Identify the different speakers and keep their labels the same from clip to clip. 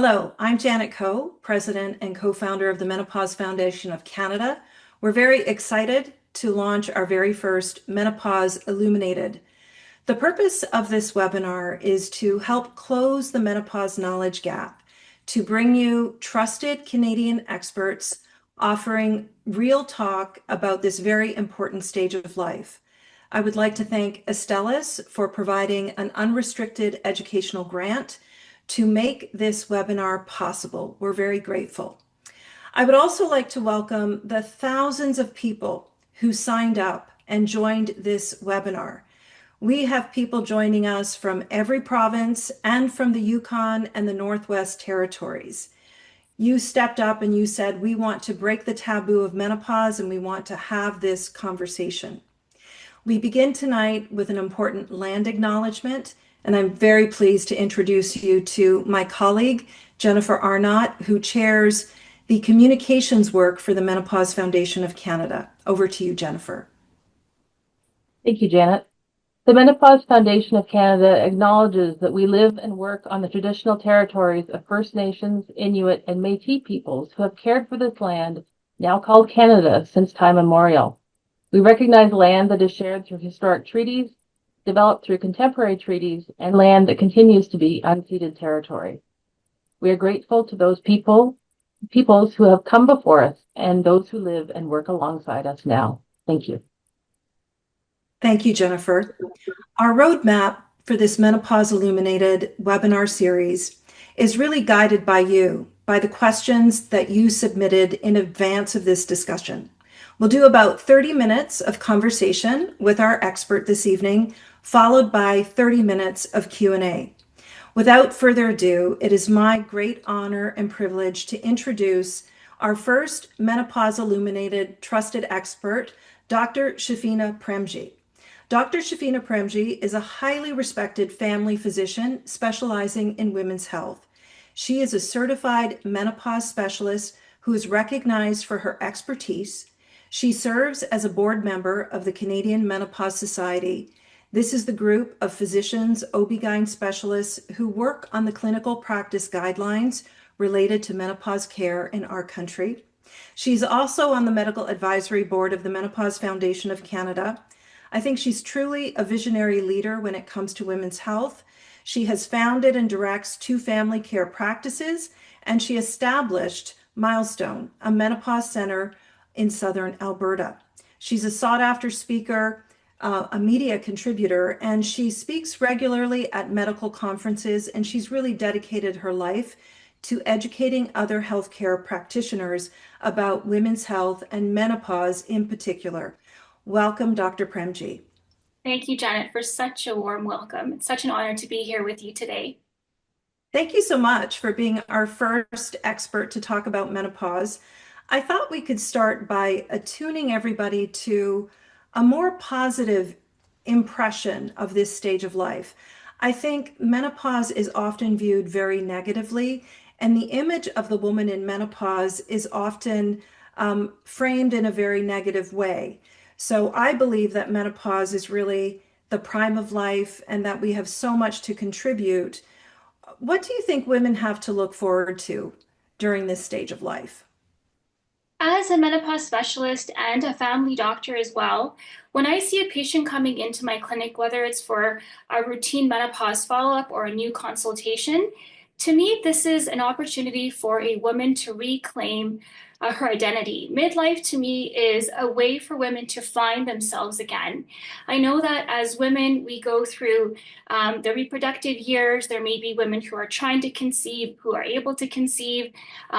Speaker 1: Hello, I'm Janet Coe, President and co-founder of the Menopause Foundation of Canada. We're very excited to launch our very first Menopause Illuminated. The purpose of this webinar is to help close the menopause knowledge gap, to bring you trusted Canadian experts offering real talk about this very important stage of life. I would like to thank Estellas for providing an unrestricted educational grant to make this webinar possible. We're very grateful. I would also like to welcome the thousands of people who signed up and joined this webinar. We have people joining us from every province and from the Yukon and the Northwest Territories. You stepped up and you said, we want to break the taboo of menopause and we want to have this conversation. We begin tonight with an important land acknowledgement, and I'm very pleased to introduce you to my colleague, Jennifer Arnott, who chairs the communications work for the Menopause Foundation of Canada. Over to you, Jennifer.
Speaker 2: Thank you, Janet. The Menopause Foundation of Canada acknowledges that we live and work on the traditional territories of First Nations, Inuit, and Métis peoples who have cared for this land, now called Canada, since time immemorial. We recognize land that is shared through historic treaties, developed through contemporary treaties, and land that continues to be unceded territory. We are grateful to those peoples who have come before us and those who live and work alongside us now. Thank you.
Speaker 1: Thank you, Jennifer. Our roadmap for this Menopause Illuminated webinar series is really guided by you, by the questions that you submitted in advance of this discussion. We'll do about 30 minutes of conversation with our expert this evening, followed by 30 minutes of Q&A. Without further ado, it is my great honor and privilege to introduce our first Menopause Illuminated trusted expert, Dr. Shafeena Premji. Dr. Shafeena Premji is a highly respected family physician specializing in women's health. She is a certified menopause specialist who is recognized for her expertise. She serves as a board member of the Canadian Menopause Society. This is the group of physicians, OB-GYN specialists who work on the clinical practice guidelines related to menopause care in our country. She's also on the medical advisory board of the Menopause Foundation of Canada. I think she's truly a visionary leader when it comes to women's health. She has founded and directs 2 family care practices, and she established Milestone, a menopause center in southern Alberta. She's a sought-after speaker, a media contributor, and she speaks regularly at medical conferences, and she's really dedicated her life to educating other healthcare practitioners about women's health and menopause in particular. Welcome, Dr. Premji.
Speaker 3: Thank you, Janet, for such a warm welcome. It's such an honor to be here with you today.
Speaker 1: Thank you so much for being our first expert to talk about menopause. I thought we could start by attuning everybody to a more positive impression of this stage of life. I think menopause is often viewed very negatively, and the image of the woman in menopause is often framed in a very negative way. So I believe that menopause is really the prime of life and that we have so much to contribute. What do you think women have to look forward to during this stage of life?
Speaker 3: As a menopause specialist and a family doctor as well, when I see a patient coming into my clinic, whether it's for a routine menopause follow-up or a new consultation, to me, this is an opportunity for a woman to reclaim her identity. Midlife to me is a way for women to find themselves again. I know that as women, we go through the reproductive years. There may be women who are trying to conceive, who are able to conceive.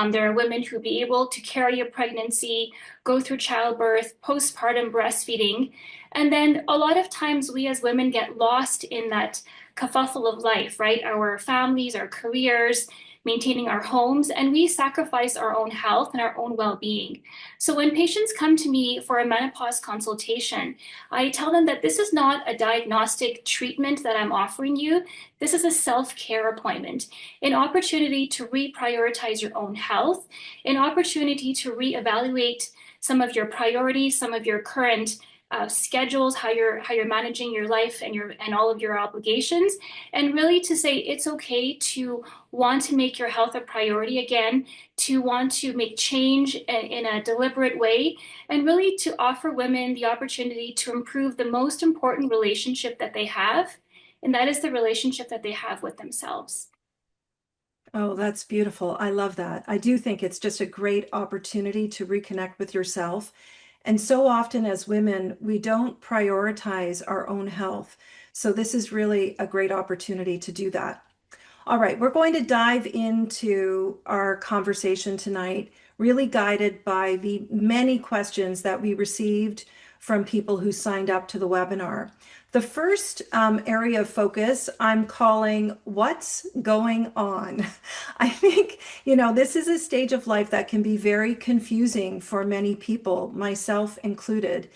Speaker 3: There are women who be able to carry a pregnancy, go through childbirth, postpartum breastfeeding. And then a lot of times we as women get lost in that kerfuffle of life, right? Our families, our careers, maintaining our homes, and we sacrifice our own health and our own well-being. So when patients come to me for a menopause consultation, I tell them that this is not a diagnostic treatment that I'm offering you. This is a self-care appointment, an opportunity to reprioritize your own health, an opportunity to reevaluate some of your priorities, some of your current schedules, how you're managing your life and all of your obligations, and really to say it's okay to want to make your health a priority again, to want to make change in a deliberate way, and really to offer women the opportunity to improve the most important relationship that they have, and that is the relationship that they have with themselves.
Speaker 1: Oh, that's beautiful. I love that. I do think it's just a great opportunity to reconnect with yourself. And so often as women, we don't prioritize our own health. So this is really a great opportunity to do that. All right, we're going to dive into our conversation tonight, really guided by the many questions that we received from people who signed up to the webinar. The first area of focus I'm calling What's Going On? I think, this is a stage of life that can be very confusing for many people, myself included.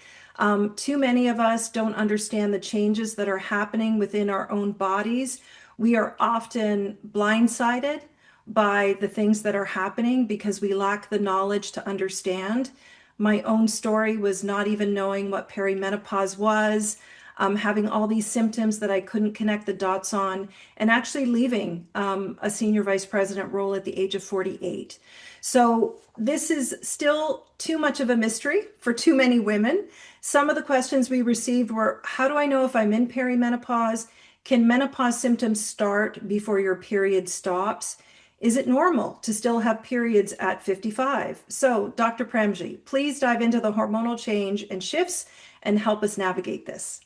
Speaker 1: Too many of us don't understand the changes that are happening within our own bodies. We are often blindsided by the things that are happening because we lack the knowledge to understand. My own story was not even knowing what perimenopause was, having all these symptoms that I couldn't connect the dots on, and actually leaving a senior vice president role at the age of 48. So this is still too much of a mystery for too many women. Some of the questions we received were, how do I know if I'm in perimenopause? Can menopause symptoms start before your period stops? Is it normal to still have periods at 55? So, Dr. Premji, please dive into the hormonal change and shifts and help us navigate this.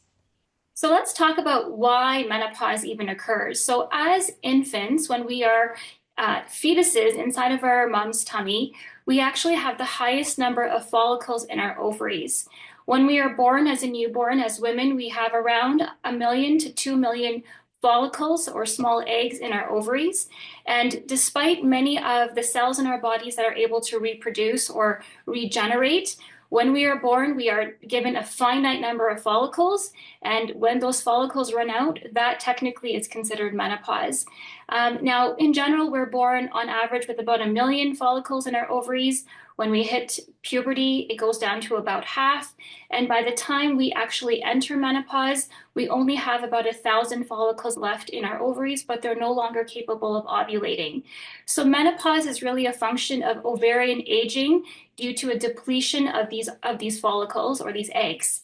Speaker 3: So let's talk about why menopause even occurs. So as infants, when we are fetuses inside of our mom's tummy, we actually have the highest number of follicles in our ovaries. When we are born as a newborn, as women, we have around 1 million to 2 million follicles or small eggs in our ovaries. And despite many of the cells in our bodies that are able to reproduce or regenerate, when we are born, we are given a finite number of follicles, and when those follicles run out, that technically is considered menopause. Now, in general, we're born on average with about 1 million follicles in our ovaries. When we hit puberty, it goes down to about half. And by the time we actually enter menopause, we only have about 1,000 follicles left in our ovaries, but they're no longer capable of ovulating. So menopause is really a function of ovarian aging due to a depletion of these follicles or these eggs.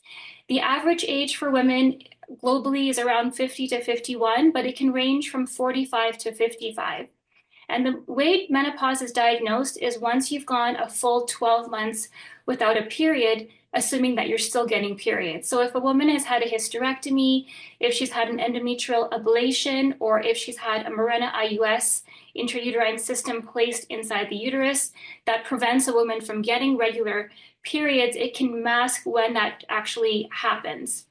Speaker 3: The average age for women globally is around 50 to 51, but it can range from 45 to 55. And the way menopause is diagnosed is once you've gone a full 12 months without a period, assuming that you're still getting periods. So if a woman has had a hysterectomy, if she's had an endometrial ablation, or if she's had a Mirena IUS intrauterine system placed inside the uterus that prevents a woman from getting regular periods, it can mask when that actually happens.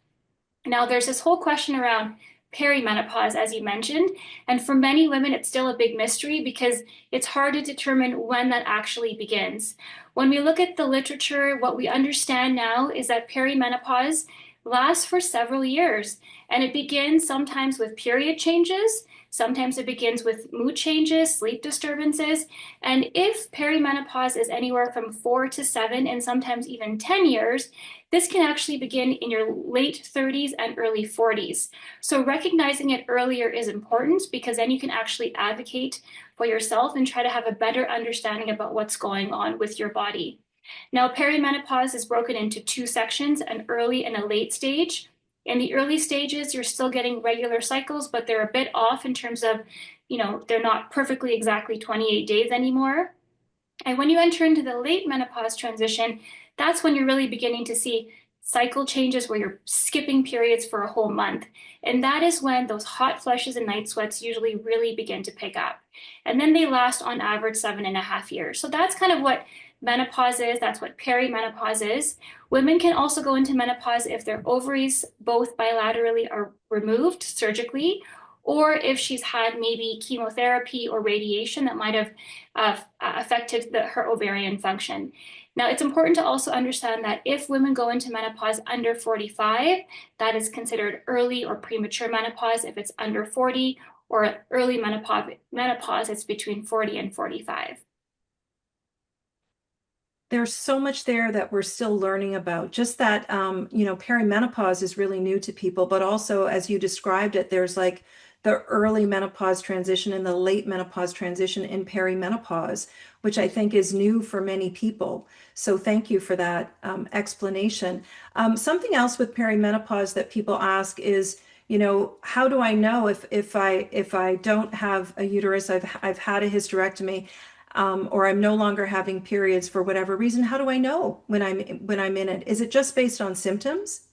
Speaker 3: Now, there's this whole question around perimenopause, as you mentioned, and for many women, it's still a big mystery because it's hard to determine when that actually begins. When we look at the literature, what we understand now is that perimenopause lasts for several years, and it begins sometimes with period changes. Sometimes it begins with mood changes, sleep disturbances. And if perimenopause is anywhere from 4 to 7 and sometimes even 10 years, this can actually begin in your late 30s and early 40s. So recognizing it earlier is important because then you can actually advocate for yourself and try to have a better understanding about what's going on with your body. Now, perimenopause is broken into 2 sections, an early and a late stage. In the early stages, you're still getting regular cycles, but they're a bit off in terms of, they're not perfectly exactly 28 days anymore. And when you enter into the late menopause transition, that's when you're really beginning to see cycle changes where you're skipping periods for a whole month. And that is when those hot flushes and night sweats usually really begin to pick up. And then they last on average 7.5 years. So that's kind of what menopause is. That's what perimenopause is. Women can also go into menopause if their ovaries both bilaterally are removed surgically, or if she's had maybe chemotherapy or radiation that might have affected her ovarian function. Now, it's important to also understand that if women go into menopause under 45, that is considered early or premature menopause. If it's under 40 or early menopause, it's between 40 and 45.
Speaker 1: There's so much there that we're still learning about. Just that, perimenopause is really new to people, but also, as you described it, there's like the early menopause transition and the late menopause transition in perimenopause, which I think is new for many people. So thank you for that explanation. Something else with perimenopause that people ask is, how do I know if I don't have a uterus, I've had a hysterectomy, or I'm no longer having periods for whatever reason? How do I know when I'm in it? Is it just based on symptoms?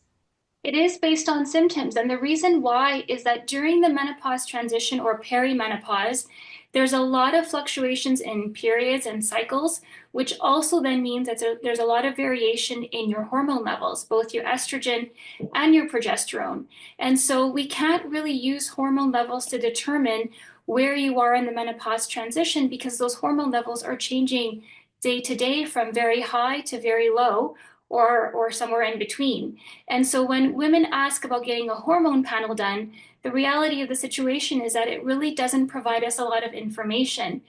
Speaker 3: It is based on symptoms. And the reason why is that during the menopause transition or perimenopause, there's a lot of fluctuations in periods and cycles, which also then means that there's a lot of variation in your hormone levels, both your estrogen and your progesterone. And so we can't really use hormone levels to determine where you are in the menopause transition because those hormone levels are changing day to day from very high to very low or somewhere in between. And so when women ask about getting a hormone panel done, the reality of the situation is that it really doesn't provide us a lot of information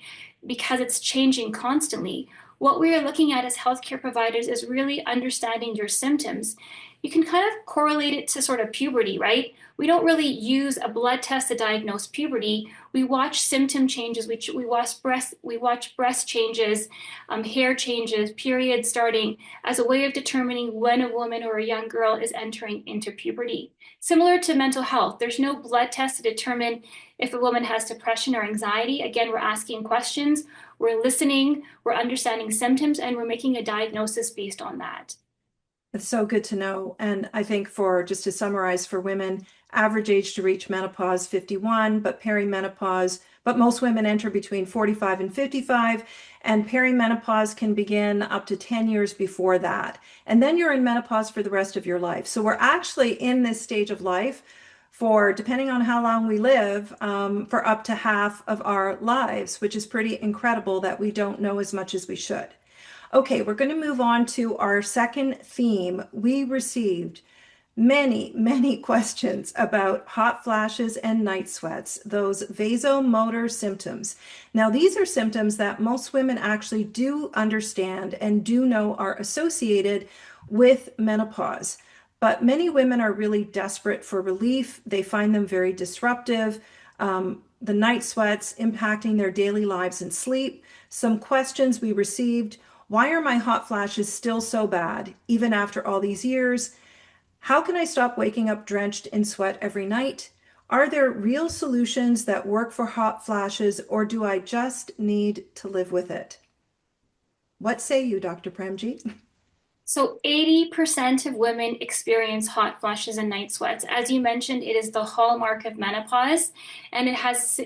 Speaker 3: because it's changing constantly. What we are looking at as healthcare providers is really understanding your symptoms. You can kind of correlate it to sort of puberty, right? We don't really use a blood test to diagnose puberty. We watch symptom changes. We watch breast changes, hair changes, periods starting as a way of determining when a woman or a young girl is entering into puberty. Similar to mental health, there's no blood test to determine if a woman has depression or anxiety. Again, we're asking questions, we're listening, we're understanding symptoms, and we're making a diagnosis based on that.
Speaker 1: It's so good to know. And I think just to summarize for women, average age to reach menopause 51, but most women enter between 45 and 55, and perimenopause can begin up to 10 years before that. And then you're in menopause for the rest of your life. So we're actually in this stage of life for, depending on how long we live, for up to half of our lives, which is pretty incredible that we don't know as much as we should. Okay, we're going to move on to our second theme. We received many, many questions about hot flashes and night sweats, those vasomotor symptoms. Now, these are symptoms that most women actually do understand and do know are associated with menopause. But many women are really desperate for relief. They find them very disruptive. The night sweats impacting their daily lives and sleep. Some questions we received: why are my hot flashes still so bad, even after all these years? How can I stop waking up drenched in sweat every night? Are there real solutions that work for hot flashes, or do I just need to live with it? What say you, Dr. Premji?
Speaker 3: So 80% of women experience hot flashes and night sweats. As you mentioned, it is the hallmark of menopause, and it has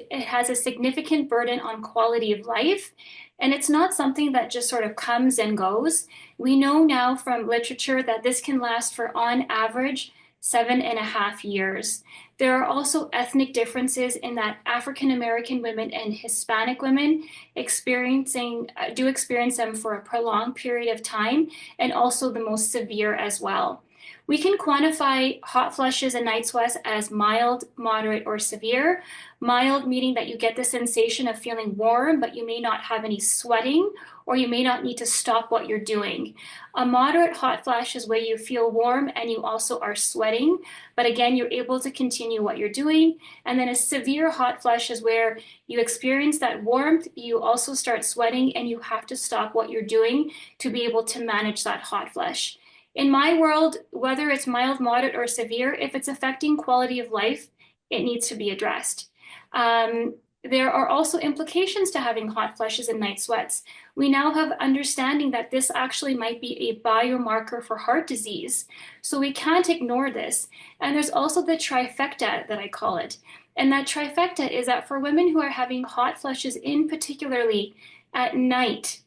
Speaker 3: a significant burden on quality of life. And it's not something that just sort of comes and goes. We know now from literature that this can last for, on average, 7.5 years. There are also ethnic differences in that African American women and Hispanic women do experience them for a prolonged period of time, and also the most severe as well. We can quantify hot flushes and night sweats as mild, moderate, or severe. Mild meaning that you get the sensation of feeling warm, but you may not have any sweating, or you may not need to stop what you're doing. A moderate hot flash is where you feel warm and you also are sweating, but again, you're able to continue what you're doing. And then a severe hot flash is where you experience that warmth, you also start sweating, and you have to stop what you're doing to be able to manage that hot flash. In my world, whether it's mild, moderate, or severe, if it's affecting quality of life, it needs to be addressed. There are also implications to having hot flushes and night sweats. We now have understanding that this actually might be a biomarker for heart disease. So we can't ignore this. And there's also the trifecta that I call it. And that trifecta is that for women who are having hot flushes, in particularly at night,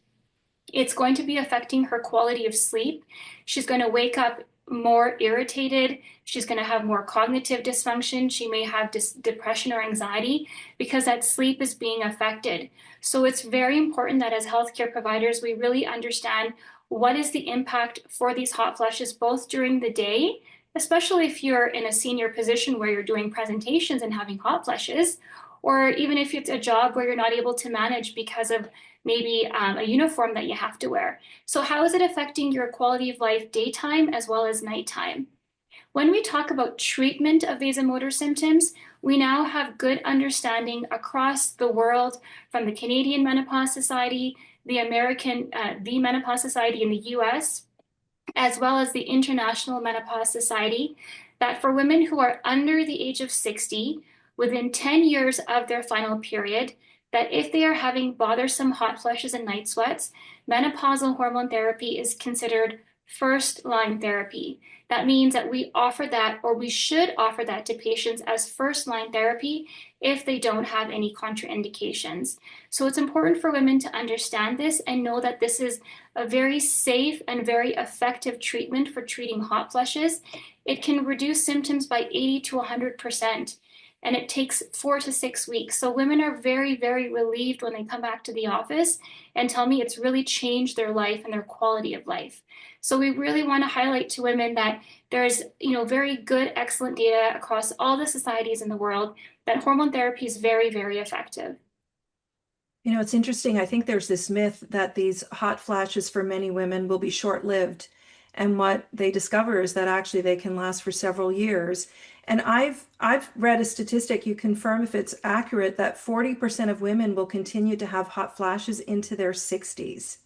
Speaker 3: it's going to be affecting her quality of sleep. She's going to wake up more irritated. She's going to have more cognitive dysfunction. She may have depression or anxiety because that sleep is being affected. So it's very important that as healthcare providers, we really understand what is the impact for these hot flushes, both during the day, especially if you're in a senior position where you're doing presentations and having hot flushes, or even if it's a job where you're not able to manage because of maybe a uniform that you have to wear. So how is it affecting your quality of life daytime as well as nighttime? When we talk about treatment of vasomotor symptoms, we now have good understanding across the world from the Canadian Menopause Society, the Menopause Society in the US, as well as the International Menopause Society, that for women who are under the age of 60, within 10 years of their final period, that if they are having bothersome hot flushes and night sweats, menopausal hormone therapy is considered first line therapy. That means that we offer that, or we should offer that to patients as first line therapy if they don't have any contraindications. So it's important for women to understand this and know that this is a very safe and very effective treatment for treating hot flushes. It can reduce symptoms by 80 to 100%, and it takes 4 to 6 weeks. So women are very, very relieved when they come back to the office and tell me it's really changed their life and their quality of life. So we really want to highlight to women that there's, very good, excellent data across all the societies in the world that hormone therapy is very, very effective.
Speaker 1: It's interesting. I think there's this myth that these hot flashes for many women will be short-lived. And what they discover is that actually they can last for several years. And I've read a statistic, you confirm if it's accurate, that 40% of women will continue to have hot flashes into their 60s.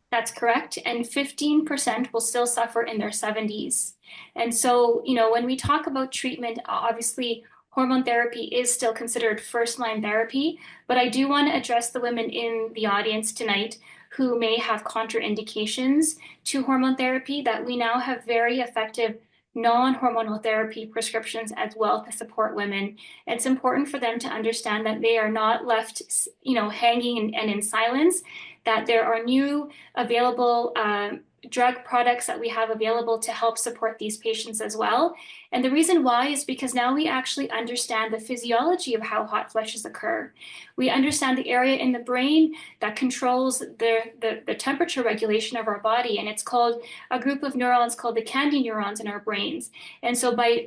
Speaker 3: That's correct. And 15% will still suffer in their 70s. And so, when we talk about treatment, obviously hormone therapy is still considered first line therapy, but I do want to address the women in the audience tonight who may have contraindications to hormone therapy, that we now have very effective non-hormonal therapy prescriptions as well to support women. It's important for them to understand that they are not left, hanging and in silence, that there are new available drug products that we have available to help support these patients as well. And the reason why is because now we actually understand the physiology of how hot flushes occur. We understand the area in the brain that controls the temperature regulation of our body, and it's called a group of neurons called the candy neurons in our brains. And so by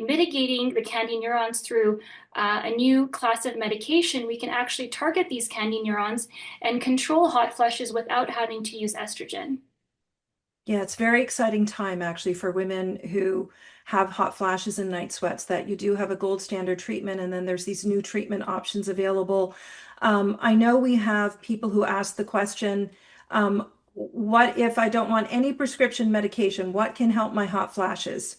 Speaker 3: mitigating the candy neurons through a new class of medication, we can actually target these candy neurons and control hot flushes without having to use estrogen.
Speaker 1: Yeah, it's very exciting time actually for women who have hot flashes and night sweats, that you do have a gold standard treatment and then there's these new treatment options available. I know we have people who ask the question, what if I don't want any prescription medication? What can help my hot flashes?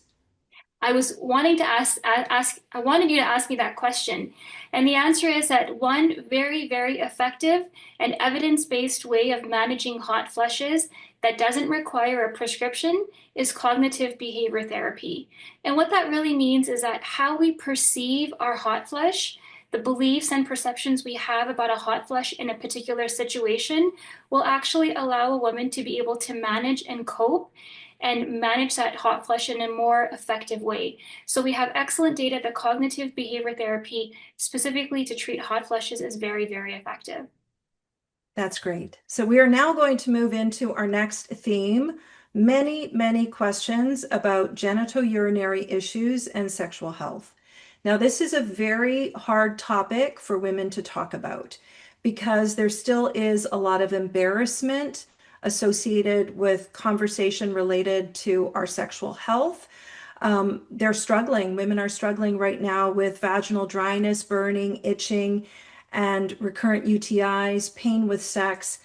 Speaker 3: I was wanting to I wanted you to ask me that question. And the answer is that one very, very effective and evidence-based way of managing hot flushes that doesn't require a prescription is cognitive behavior therapy. And what that really means is that how we perceive our hot flush, the beliefs and perceptions we have about a hot flush in a particular situation, will actually allow a woman to be able to manage and cope and manage that hot flush in a more effective way. So we have excellent data that cognitive behavior therapy, specifically to treat hot flushes, is very, very effective.
Speaker 1: That's great. So we are now going to move into our next theme. Many, many questions about genitourinary issues and sexual health. Now, this is a very hard topic for women to talk about because there still is a lot of embarrassment associated with conversation related to our sexual health. Women are struggling right now with vaginal dryness, burning, itching, and recurrent UTIs, pain with sex.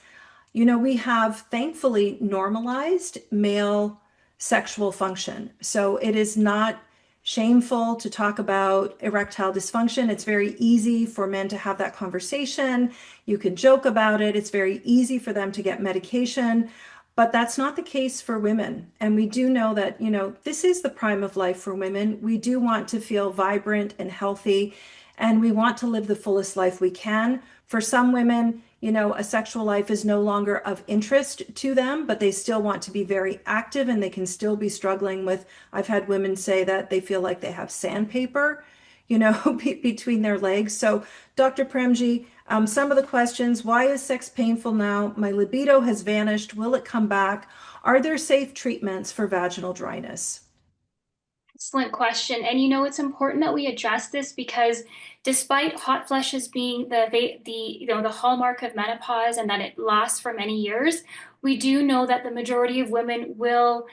Speaker 1: We have thankfully normalized male sexual function. So it is not shameful to talk about erectile dysfunction. It's very easy for men to have that conversation. You can joke about it. It's very easy for them to get medication. But that's not the case for women. And we do know that, this is the prime of life for women. We do want to feel vibrant and healthy, and we want to live the fullest life we can. For some women, a sexual life is no longer of interest to them, but they still want to be very active and they can still be struggling with, I've had women say that they feel like they have sandpaper, between their legs. So Dr. Premji, some of the questions: why is sex painful now? My libido has vanished. Will it come back? Are there safe treatments for vaginal dryness?
Speaker 3: Excellent question. And it's important that we address this because Despite hot flushes being the hallmark of menopause and that it lasts for many years, we do know that the majority of women will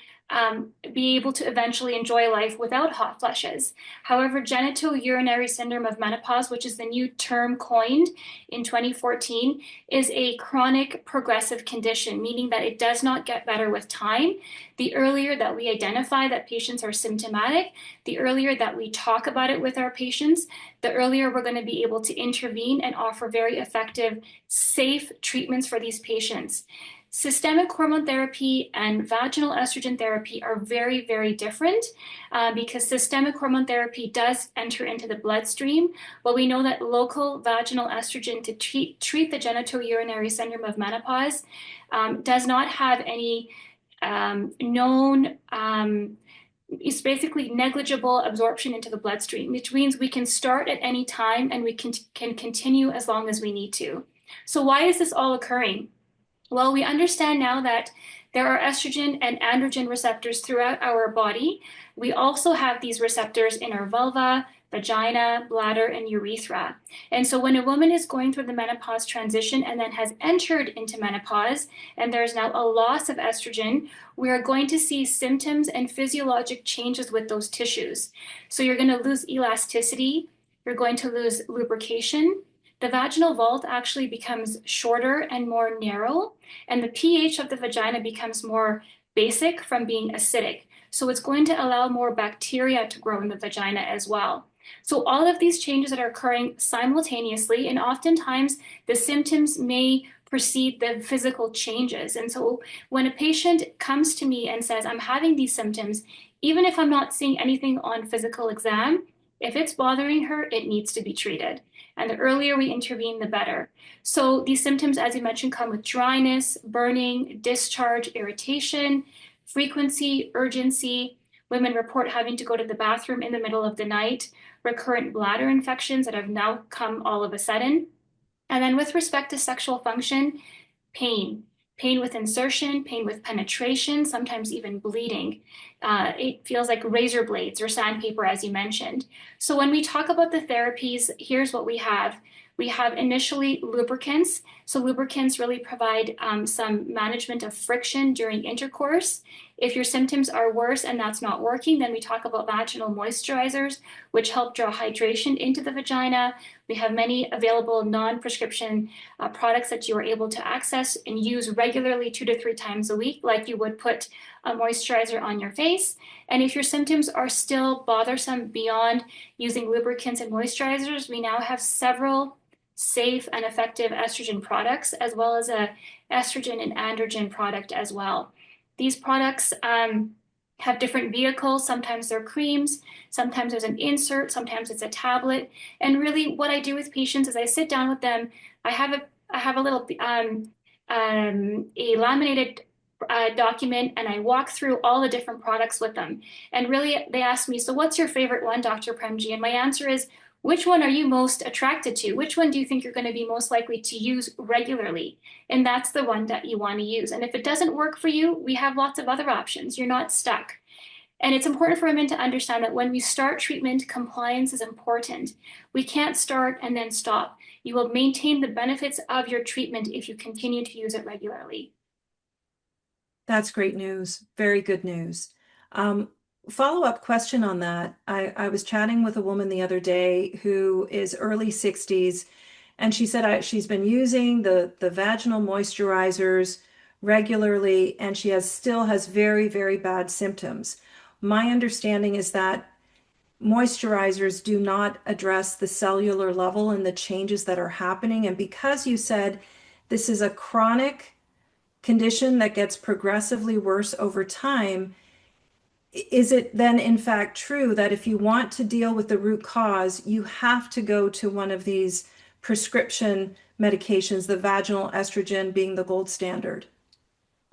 Speaker 3: be able to eventually enjoy life without hot flushes. However, genitourinary syndrome of menopause, which is the new term coined in 2014, is a chronic progressive condition, meaning that it does not get better with time. The earlier that we identify that patients are symptomatic, the earlier that we talk about it with our patients, the earlier we're going to be able to intervene and offer very effective, safe treatments for these patients. Systemic hormone therapy and vaginal estrogen therapy are very, very different because systemic hormone therapy does enter into the bloodstream, but we know that local vaginal estrogen to treat the genitourinary syndrome of menopause does not have any known it's basically negligible absorption into the bloodstream, which means we can start at any time and we can continue as long as we need to. So why is this all occurring? Well, we understand now that there are estrogen and androgen receptors throughout our body. We also have these receptors in our vulva, vagina, bladder, and urethra. And so when a woman is going through the menopause transition and then has entered into menopause, and there's now a loss of estrogen, we are going to see symptoms and physiologic changes with those tissues. So you're going to lose elasticity, you're going to lose lubrication. The vaginal vault actually becomes shorter and more narrow, and the pH of the vagina becomes more basic from being acidic. So it's going to allow more bacteria to grow in the vagina as well. So all of these changes that are occurring simultaneously, and oftentimes the symptoms may precede the physical changes. And so when a patient comes to me and says, I'm having these symptoms, even if I'm not seeing anything on physical exam, if it's bothering her, it needs to be treated. And the earlier we intervene, the better. So these symptoms, as you mentioned, come with dryness, burning, discharge, irritation, frequency, urgency. Women report having to go to the bathroom in the middle of the night, recurrent bladder infections that have now come all of a sudden. And then with respect to sexual function, pain. Pain with insertion, pain with penetration, sometimes even bleeding. It feels like razor blades or sandpaper, as you mentioned. So when we talk about the therapies, here's what we have. We have initially lubricants. So lubricants really provide some management of friction during intercourse. If your symptoms are worse and that's not working, then we talk about vaginal moisturizers, which help draw hydration into the vagina. We have many available non-prescription products that you are able to access and use regularly 2 to 3 times a week, like you would put a moisturizer on your face. And if your symptoms are still bothersome beyond using lubricants and moisturizers, we now have several safe and effective estrogen products, as well as a estrogen and androgen product as well. These products have different vehicles. Sometimes they're creams, sometimes there's an insert, sometimes it's a tablet. And really what I do with patients is I sit down with them. I have a little a laminated document, and I walk through all the different products with them. And really they ask me, so what's your favorite one, Dr. Premji? And my answer is, which one are you most attracted to? Which one do you think you're going to be most likely to use regularly? And that's the one that you want to use. And if it doesn't work for you, we have lots of other options. You're not stuck. And it's important for women to understand that when we start treatment, compliance is important. We can't start and then stop. You will maintain the benefits of your treatment if you continue to use it regularly.
Speaker 1: That's great news. Very good news. Follow-up question on that. I was chatting with a woman the other day who is early 60s, and she said she's been using the vaginal moisturizers regularly, and she still has very, very bad symptoms. My understanding is that moisturizers do not address the cellular level and the changes that are happening. And because you said this is a chronic condition that gets progressively worse over time, is it then in fact true that if you want to deal with the root cause, you have to go to one of these prescription medications, the vaginal estrogen being the gold standard?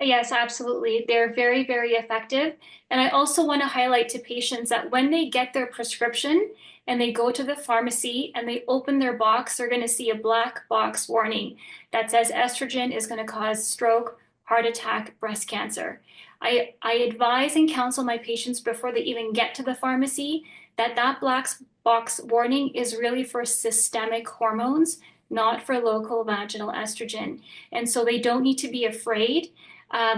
Speaker 3: Yes, absolutely. They're very, very effective. And I also want to highlight to patients that when they get their prescription and they go to the pharmacy and they open their box, they're going to see a black box warning that says estrogen is going to cause stroke, heart attack, breast cancer. I advise and counsel my patients before they even get to the pharmacy that black box warning is really for systemic hormones, not for local vaginal estrogen. And so they don't need to be afraid.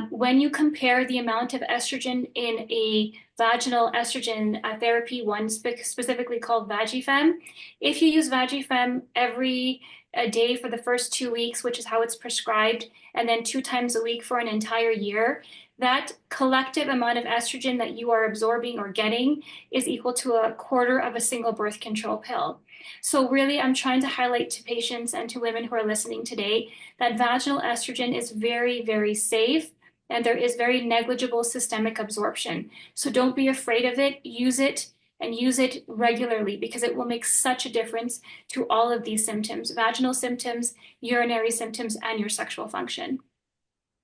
Speaker 3: When you compare the amount of estrogen in a vaginal estrogen therapy, one specifically called Vagifem, if you use Vagifem every a day for the first 2 weeks, which is how it's prescribed, and then 2 times a week for an entire year, that collective amount of estrogen that you are absorbing or getting is equal to a quarter of a single birth control pill. So really, I'm trying to highlight to patients and to women who are listening today that vaginal estrogen is very, very safe, and there is very negligible systemic absorption. So don't be afraid of it. Use it, and use it regularly, because it will make such a difference to all of these symptoms: vaginal symptoms, urinary symptoms, and your sexual function.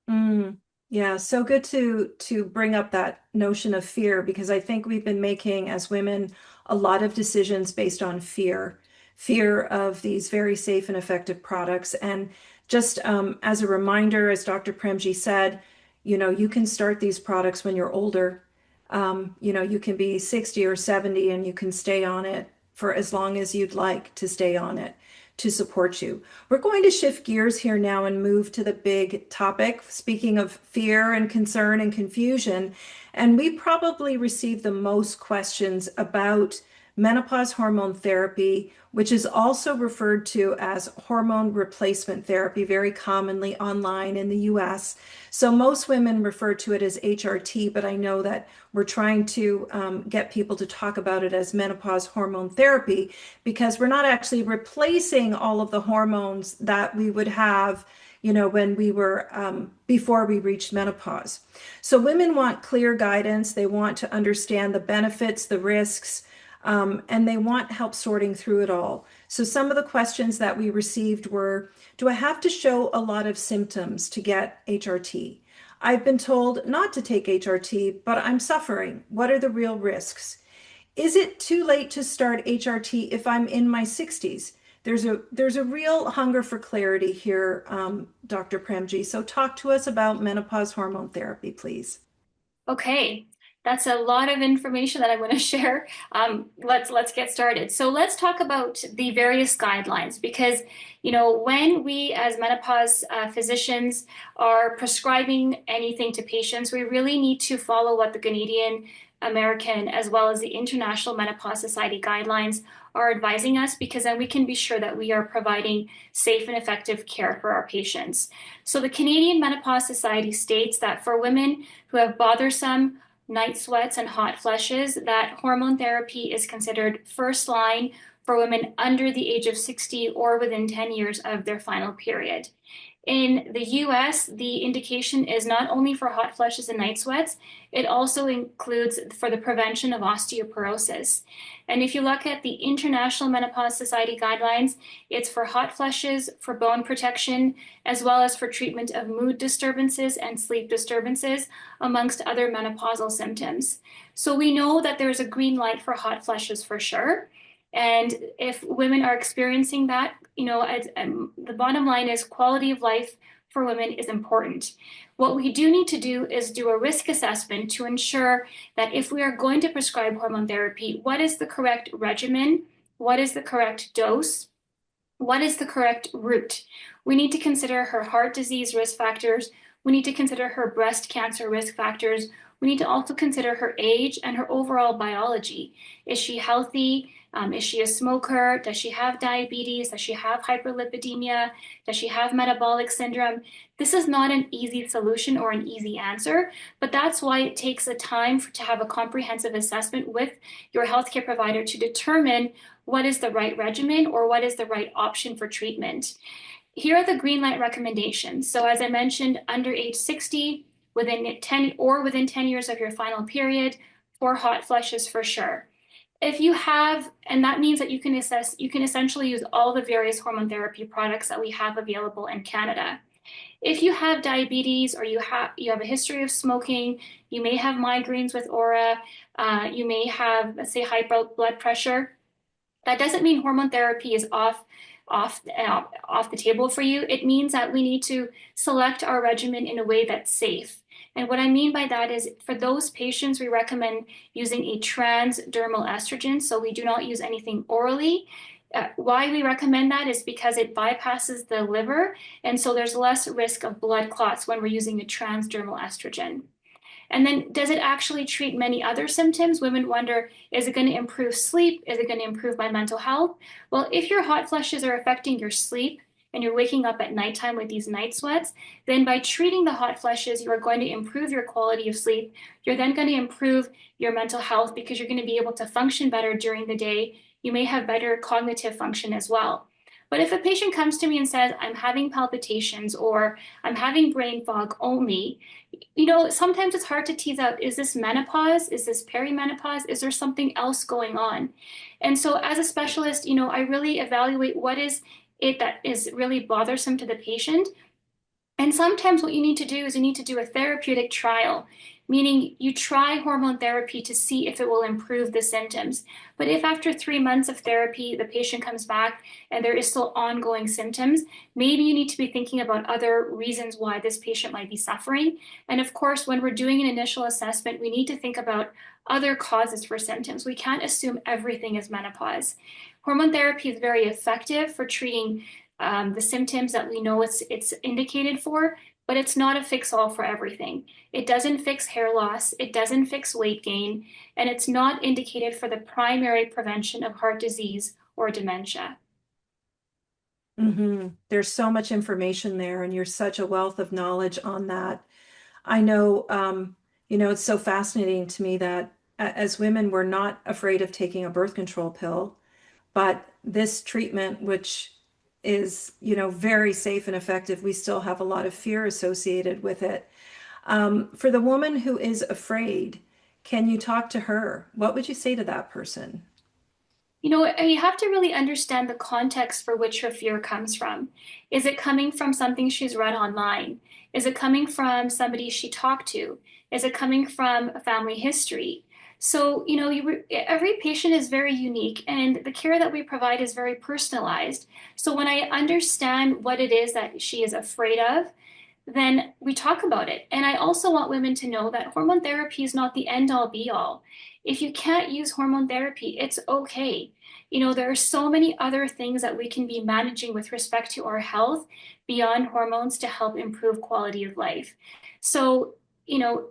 Speaker 1: Mm, yeah, so good to bring up that notion of fear, because I think we've been making as women a lot of decisions based on fear of these very safe and effective products. And just as a reminder, as Dr. Premji said, you can start these products when you're older. You can be 60 or 70 and you can stay on it for as long as you'd like to stay on it to support you. We're going to shift gears here now and move to the big topic, speaking of fear and concern and confusion. And we probably receive the most questions about menopause hormone therapy, which is also referred to as hormone replacement therapy, very commonly online in the US. So most women refer to it as HRT, but I know that we're trying to get people to talk about it as menopause hormone therapy, because we're not actually replacing all of the hormones that we would have when we were before we reached menopause. So women want clear guidance. They want to understand the benefits, the risks, and they want help sorting through it all. So some of the questions that we received were, do I have to show a lot of symptoms to get HRT? I've been told not to take HRT, but I'm suffering. What are the real risks? Is it too late to start HRT if I'm in my 60s? There's a real hunger for clarity here, Dr. Premji. So talk to us about menopause hormone therapy, please.
Speaker 3: Okay, that's a lot of information that I'm going to share. Let's get started. So let's talk about the various guidelines, because when we as menopause physicians are prescribing anything to patients, we really need to follow what the Canadian, American, as well as the International Menopause Society guidelines are advising us, because then we can be sure that we are providing safe and effective care for our patients. So the Canadian Menopause Society states that for women who have bothersome night sweats and hot flushes, that hormone therapy is considered first line for women under the age of 60 or within 10 years of their final period. In the US, the indication is not only for hot flushes and night sweats, it also includes for the prevention of osteoporosis. And if you look at the International Menopause Society guidelines, it's for hot flushes, for bone protection, as well as for treatment of mood disturbances and sleep disturbances, amongst other menopausal symptoms. So we know that there's a green light for hot flushes for sure. And if women are experiencing that, the bottom line is quality of life for women is important. What we do need to do is do a risk assessment to ensure that if we are going to prescribe hormone therapy, what is the correct regimen? What is the correct dose? What is the correct route? We need to consider her heart disease risk factors. We need to consider her breast cancer risk factors. We need to also consider her age and her overall biology. Is she healthy? Is she a smoker? Does she have diabetes? Does she have hyperlipidemia? Does she have metabolic syndrome? This is not an easy solution or an easy answer, but that's why it takes a time to have a comprehensive assessment with your healthcare provider to determine what is the right regimen or what is the right option for treatment. Here are the green light recommendations. So as I mentioned, under age 60, within 10 years of your final period, for hot flushes for sure. If you have, and that means that you can essentially use all the various hormone therapy products that we have available in Canada. If you have diabetes, or you have a history of smoking, you may have migraines with aura, you may have, let's say, high blood pressure. That doesn't mean hormone therapy is off the table for you. It means that we need to select our regimen in a way that's safe. And what I mean by that is for those patients, we recommend using a transdermal estrogen. So we do not use anything orally. Why we recommend that is because it bypasses the liver. And so there's less risk of blood clots when we're using a transdermal estrogen. And then does it actually treat many other symptoms? Women wonder, is it going to improve sleep? Is it going to improve my mental health? Well, if your hot flushes are affecting your sleep and you're waking up at nighttime with these night sweats, then by treating the hot flushes, you are going to improve your quality of sleep. You're then going to improve your mental health because you're going to be able to function better during the day. You may have better cognitive function as well. But if a patient comes to me and says, I'm having palpitations or I'm having brain fog only, sometimes it's hard to tease out, is this menopause? Is this perimenopause? Is there something else going on? And so as a specialist, I really evaluate what is it that is really bothersome to the patient. And sometimes what you need to do is you need to do a therapeutic trial, meaning you try hormone therapy to see if it will improve the symptoms. But if after 3 months of therapy, the patient comes back and there is still ongoing symptoms, maybe you need to be thinking about other reasons why this patient might be suffering. And of course, when we're doing an initial assessment, we need to think about other causes for symptoms. We can't assume everything is menopause. Hormone therapy is very effective for treating the symptoms that we know it's indicated for, but it's not a fix-all for everything. It doesn't fix hair loss, it doesn't fix weight gain, and it's not indicated for the primary prevention of heart disease or dementia.
Speaker 1: There's so much information there, and you're such a wealth of knowledge on that. I know, it's so fascinating to me that as women, we're not afraid of taking a birth control pill, but this treatment, which is, very safe and effective, we still have a lot of fear associated with it. For the woman who is afraid, can you talk to her? What would you say to that person?
Speaker 3: You have to really understand the context for which her fear comes from. Is it coming from something she's read online? Is it coming from somebody she talked to? Is it coming from a family history? So, every patient is very unique and the care that we provide is very personalized. So when I understand what it is that she is afraid of, then we talk about it. And I also want women to know that hormone therapy is not the end all be all. If you can't use hormone therapy, it's okay. There are so many other things that we can be managing with respect to our health beyond hormones to help improve quality of life. So,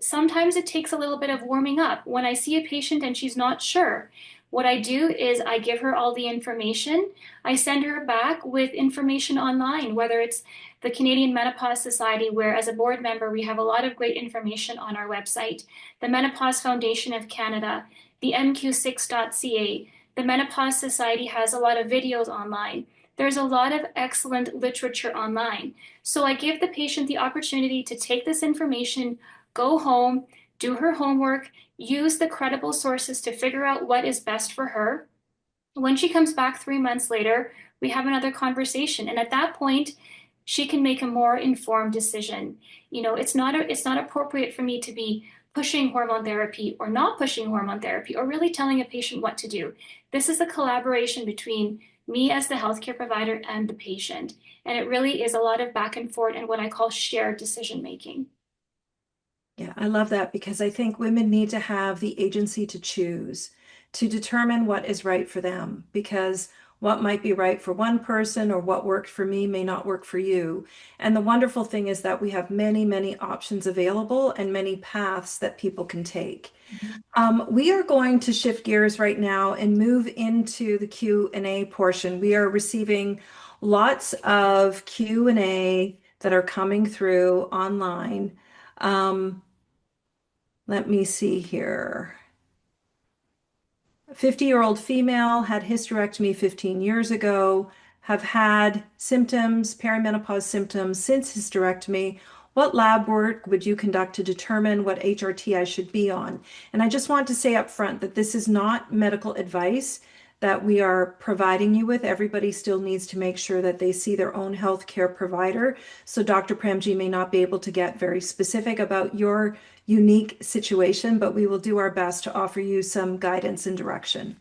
Speaker 3: sometimes it takes a little bit of warming up. When I see a patient and she's not sure, what I do is I give her all the information. I send her back with information online, whether it's the Canadian Menopause Society, where as a board member, we have a lot of great information on our website, the Menopause Foundation of Canada, the MQ6.ca. The Menopause Society has a lot of videos online. There's a lot of excellent literature online. So I give the patient the opportunity to take this information, go home, do her homework, use the credible sources to figure out what is best for her. When she comes back 3 months later, we have another conversation. And at that point, she can make a more informed decision. It's not appropriate for me to be pushing hormone therapy or not pushing hormone therapy or really telling a patient what to do. This is a collaboration between me as the healthcare provider and the patient. And it really is a lot of back and forth and what I call shared decision making.
Speaker 1: Yeah, I love that because I think women need to have the agency to choose, to determine what is right for them, because what might be right for one person or what worked for me may not work for you. And the wonderful thing is that we have many, many options available and many paths that people can take. We are going to shift gears right now and move into the Q&A portion. We are receiving lots of Q&A that are coming through online. Let me see here. 50-year-old female had hysterectomy 15 years ago, have had symptoms, perimenopause symptoms since hysterectomy. What lab work would you conduct to determine what HRT I should be on? And I just want to say up front that this is not medical advice that we are providing you with. Everybody still needs to make sure that they see their own healthcare provider. So Dr. Premji may not be able to get very specific about your unique situation, but we will do our best to offer you some guidance and direction.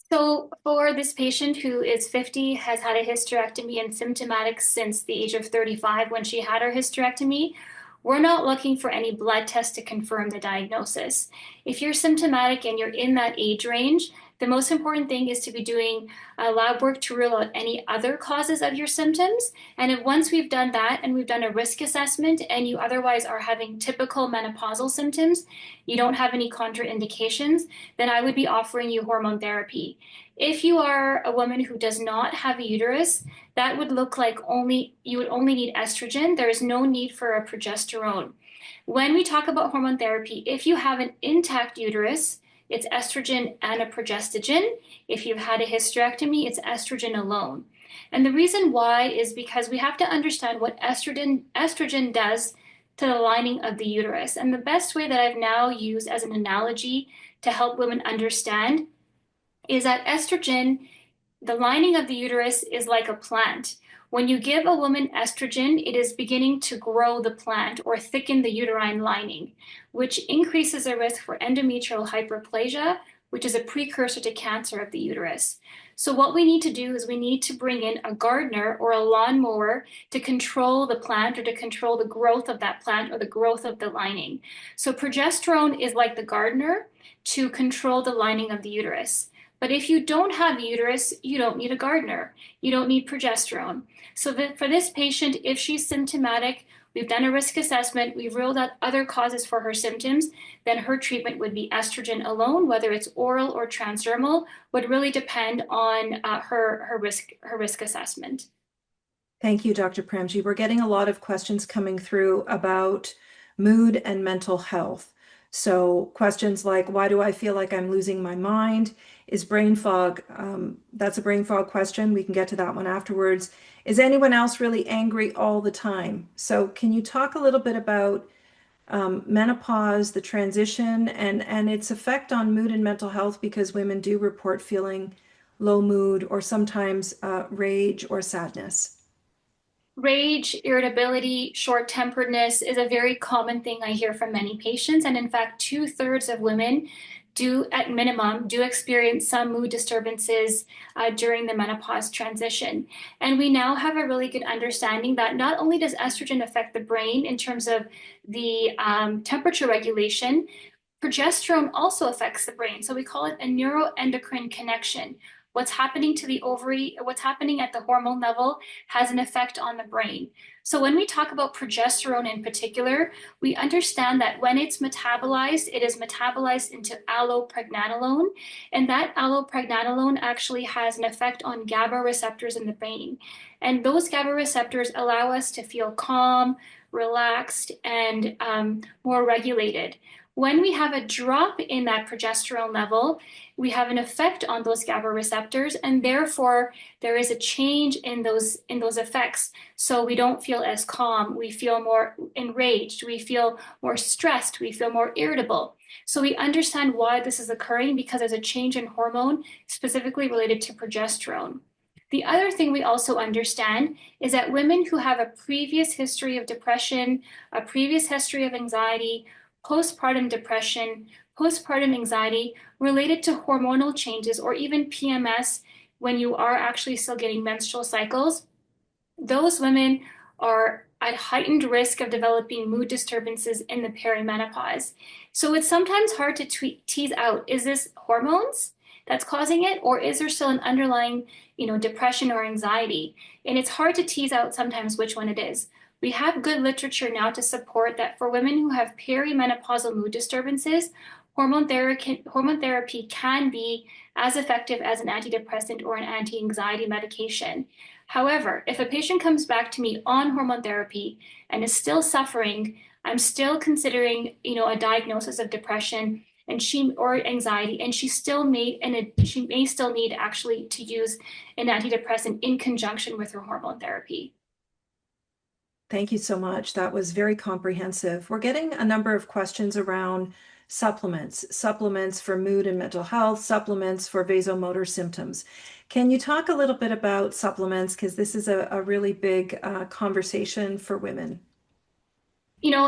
Speaker 3: So for this patient who is 50, has had a hysterectomy and symptomatic since the age of 35 when she had her hysterectomy, We're not looking for any blood tests to confirm the diagnosis. If you're symptomatic and you're in that age range, the most important thing is to be doing lab work to rule out any other causes of your symptoms. And if once we've done that and we've done a risk assessment and you otherwise are having typical menopausal symptoms, you don't have any contraindications, then I would be offering you hormone therapy. If you are a woman who does not have a uterus, that would look like you would only need estrogen. There is no need for a progesterone. When we talk about hormone therapy, if you have an intact uterus, it's estrogen and a progestogen. If you've had a hysterectomy, it's estrogen alone. And the reason why is because we have to understand what estrogen does to the lining of the uterus. And the best way that I've now used as an analogy to help women understand is that estrogen, the lining of the uterus, is like a plant. When you give a woman estrogen, it is beginning to grow the plant or thicken the uterine lining, which increases the risk for endometrial hyperplasia, which is a precursor to cancer of the uterus. So what we need to do is we need to bring in a gardener or a lawnmower to control the plant or to control the growth of that plant or the growth of the lining. So progesterone is like the gardener to control the lining of the uterus. But if you don't have a uterus, you don't need a gardener. You don't need progesterone. So for this patient, if she's symptomatic, we've done a risk assessment, we've ruled out other causes for her symptoms, then her treatment would be estrogen alone, whether it's oral or transdermal, would really depend on her risk assessment.
Speaker 1: Thank you, Dr. Premji. We're getting a lot of questions coming through about mood and mental health. So questions like, why do I feel like I'm losing my mind? Is brain fog, that's a brain fog question. We can get to that one afterwards. Is anyone else really angry all the time? So can you talk a little bit about menopause, the transition, and its effect on mood and mental health, because women do report feeling low mood or sometimes rage or sadness?
Speaker 3: Rage, irritability, short-temperedness is a very common thing I hear from many patients. And in fact, 2/3 of women do, at minimum, do experience some mood disturbances during the menopause transition. And we now have a really good understanding that not only does estrogen affect the brain in terms of the temperature regulation, progesterone also affects the brain. So we call it a neuroendocrine connection. What's happening to the ovary, what's happening at the hormone level has an effect on the brain. So when we talk about progesterone in particular, we understand that when it's metabolized, it is metabolized into allopregnanolone, and that allopregnanolone actually has an effect on GABA receptors in the brain. And those GABA receptors allow us to feel calm, relaxed, and more regulated. When we have a drop in that progesterone level, we have an effect on those GABA receptors, and therefore there is a change in those effects. So we don't feel as calm, we feel more enraged, we feel more stressed, we feel more irritable. So we understand why this is occurring because there's a change in hormone specifically related to progesterone. The other thing we also understand is that women who have a previous history of depression, a previous history of anxiety, postpartum depression, postpartum anxiety related to hormonal changes, or even PMS when you are actually still getting menstrual cycles, those women are at heightened risk of developing mood disturbances in the perimenopause. So it's sometimes hard to tease out, is this hormones that's causing it, or is there still an underlying, depression or anxiety? And it's hard to tease out sometimes which one it is. We have good literature now to support that for women who have perimenopausal mood disturbances, hormone therapy can be as effective as an antidepressant or an anti-anxiety medication. However, if a patient comes back to me on hormone therapy and is still suffering, I'm still considering, a diagnosis of depression or anxiety, and she may still need actually to use an antidepressant in conjunction with her hormone therapy.
Speaker 1: Thank you so much. That was very comprehensive. We're getting a number of questions around supplements for mood and mental health, supplements for vasomotor symptoms. Can you talk a little bit about supplements? Because this is a really big conversation for women.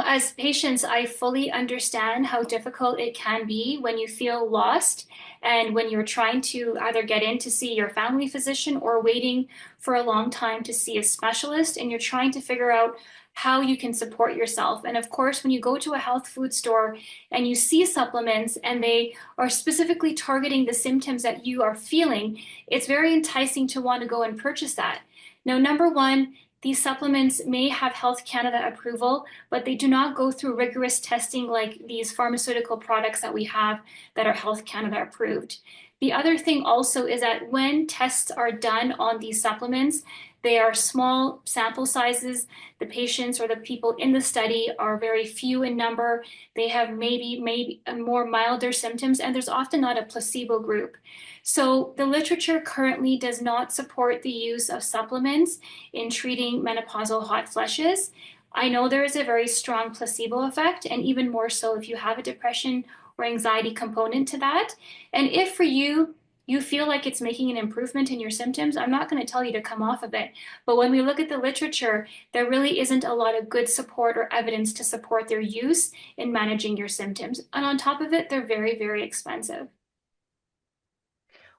Speaker 3: As patients, I fully understand how difficult it can be when you feel lost and when you're trying to either get in to see your family physician or waiting for a long time to see a specialist, and you're trying to figure out how you can support yourself. And of course, when you go to a health food store and you see supplements and they are specifically targeting the symptoms that you are feeling, it's very enticing to want to go and purchase that. Now, number one, these supplements may have Health Canada approval, but they do not go through rigorous testing like these pharmaceutical products that we have that are Health Canada approved. The other thing also is that when tests are done on these supplements, they are small sample sizes. The patients or the people in the study are very few in number. They have maybe more milder symptoms, and there's often not a placebo group. So the literature currently does not support the use of supplements in treating menopausal hot flushes. I know there is a very strong placebo effect, and even more so if you have a depression or anxiety component to that. And if for you, you feel like it's making an improvement in your symptoms, I'm not going to tell you to come off of it. But when we look at the literature, there really isn't a lot of good support or evidence to support their use in managing your symptoms. And on top of it, they're very, very expensive.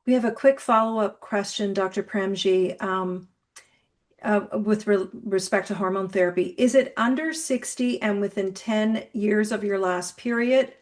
Speaker 1: We have a quick follow-up question, Dr. Premji, with respect to hormone therapy. Is it under 60 and within 10 years of your last period,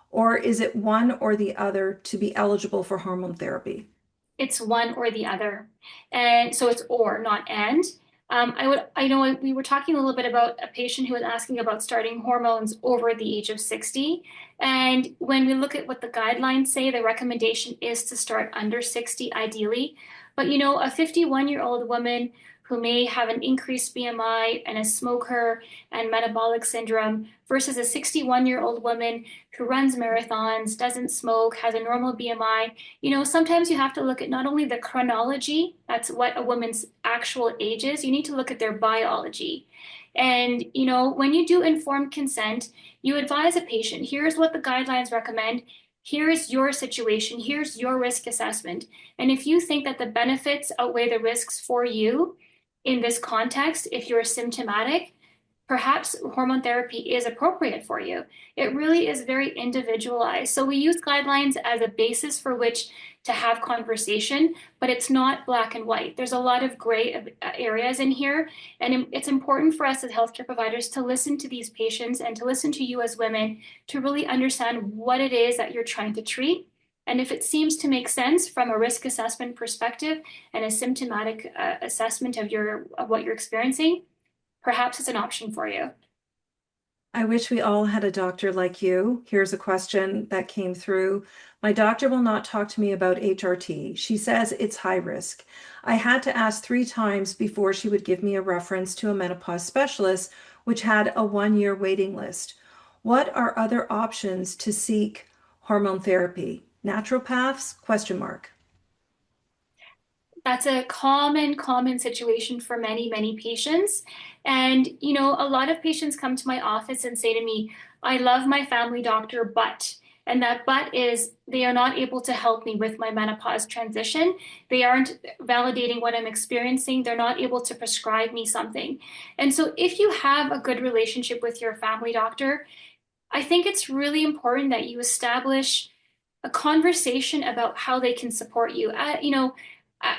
Speaker 1: or is it one or the other to be eligible for hormone therapy?
Speaker 3: It's one or the other. And so it's or, not and. I know we were talking a little bit about a patient who was asking about starting hormones over the age of 60. And when we look at what the guidelines say, the recommendation is to start under 60 ideally. But you know, a 51-year-old woman who may have an increased BMI and a smoker and metabolic syndrome versus a 61-year-old woman who runs marathons, doesn't smoke, has a normal BMI, you know, sometimes you have to look at not only the chronology, that's what a woman's actual age is, you need to look at their biology. And, you know, when you do informed consent, you advise a patient, here's what the guidelines recommend, here's your situation, here's your risk assessment. And if you think that the benefits outweigh the risks for you in this context, if you're symptomatic, perhaps hormone therapy is appropriate for you. It really is very individualized. So we use guidelines as a basis for which to have conversation, but it's not black and white. There's a lot of gray areas in here. And it's important for us as healthcare providers to listen to these patients and to listen to you as women to really understand what it is that you're trying to treat. And if it seems to make sense from a risk assessment perspective and a symptomatic assessment of what you're experiencing, perhaps it's an option for you.
Speaker 1: I wish we all had a doctor like you. Here's a question that came through. My doctor will not talk to me about HRT. She says it's high risk. I had to ask 3 times before she would give me a reference to a menopause specialist, which had a 1-year waiting list. What are other options to seek hormone therapy? Naturopaths? Question mark.
Speaker 3: That's a common situation for many patients. And, you know, a lot of patients come to my office and say to me, I love my family doctor, but, and that but is they are not able to help me with my menopause transition. They aren't validating what I'm experiencing. They're not able to prescribe me something. And so if you have a good relationship with your family doctor, I think it's really important that you establish a conversation about how they can support you. You know,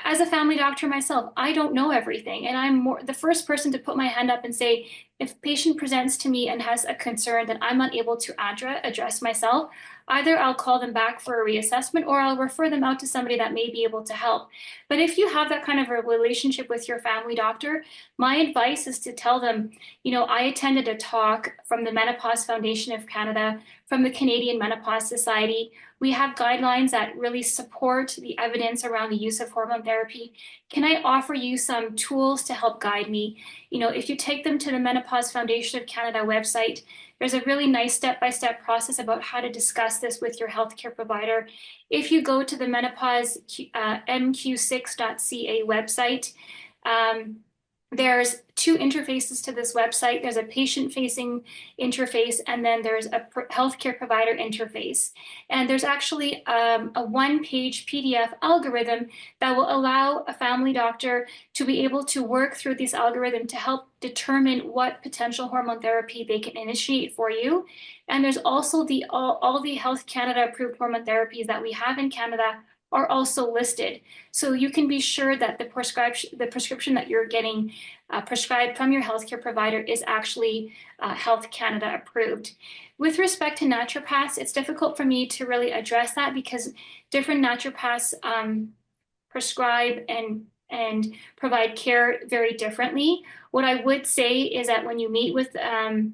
Speaker 3: as a family doctor myself, I don't know everything. And I'm the first person to put my hand up and say, if a patient presents to me and has a concern that I'm not able to address myself, either I'll call them back for a reassessment or I'll refer them out to somebody that may be able to help. But if you have that kind of a relationship with your family doctor, my advice is to tell them, you know, I attended a talk from the Menopause Foundation of Canada, from the Canadian Menopause Society. We have guidelines that really support the evidence around the use of hormone therapy. Can I offer you some tools to help guide me? You know, if you take them to the Menopause Foundation of Canada website, there's a really nice step-by-step process about how to discuss this with your healthcare provider. If you go to the menopause mq6.ca website, there's 2 interfaces to this website. There's a patient-facing interface, and then there's a healthcare provider interface. And there's actually a 1-page PDF algorithm that will allow a family doctor to be able to work through this algorithm to help determine what potential hormone therapy they can initiate for you. And there's also all the Health Canada approved hormone therapies that we have in Canada are also listed. So you can be sure that the prescription that you're getting prescribed from your healthcare provider is actually Health Canada approved. With respect to naturopaths, it's difficult for me to really address that because different naturopaths prescribe and provide care very differently. What I would say is that when you meet with a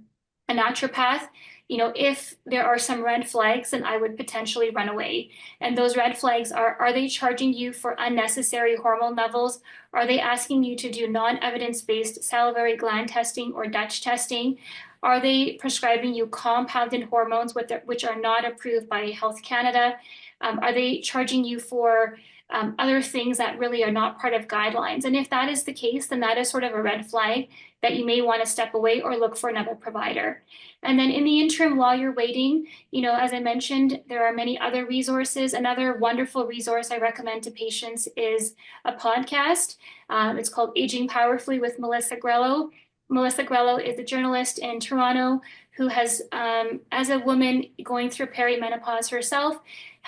Speaker 3: naturopath, if there are some red flags, then I would potentially run away. And those red flags are they charging you for unnecessary hormone levels? Are they asking you to do non-evidence-based salivary gland testing or Dutch testing? Are they prescribing you compounded hormones which are not approved by Health Canada? Are they charging you for other things that really are not part of guidelines? And if that is the case, then that is sort of a red flag that you may want to step away or look for another provider. And then in the interim, while you're waiting, as I mentioned, there are many other resources. Another wonderful resource I recommend to patients is a podcast. It's called Aging Powerfully with Melissa Grello. Melissa Grello is a journalist in Toronto who has, as a woman going through perimenopause herself,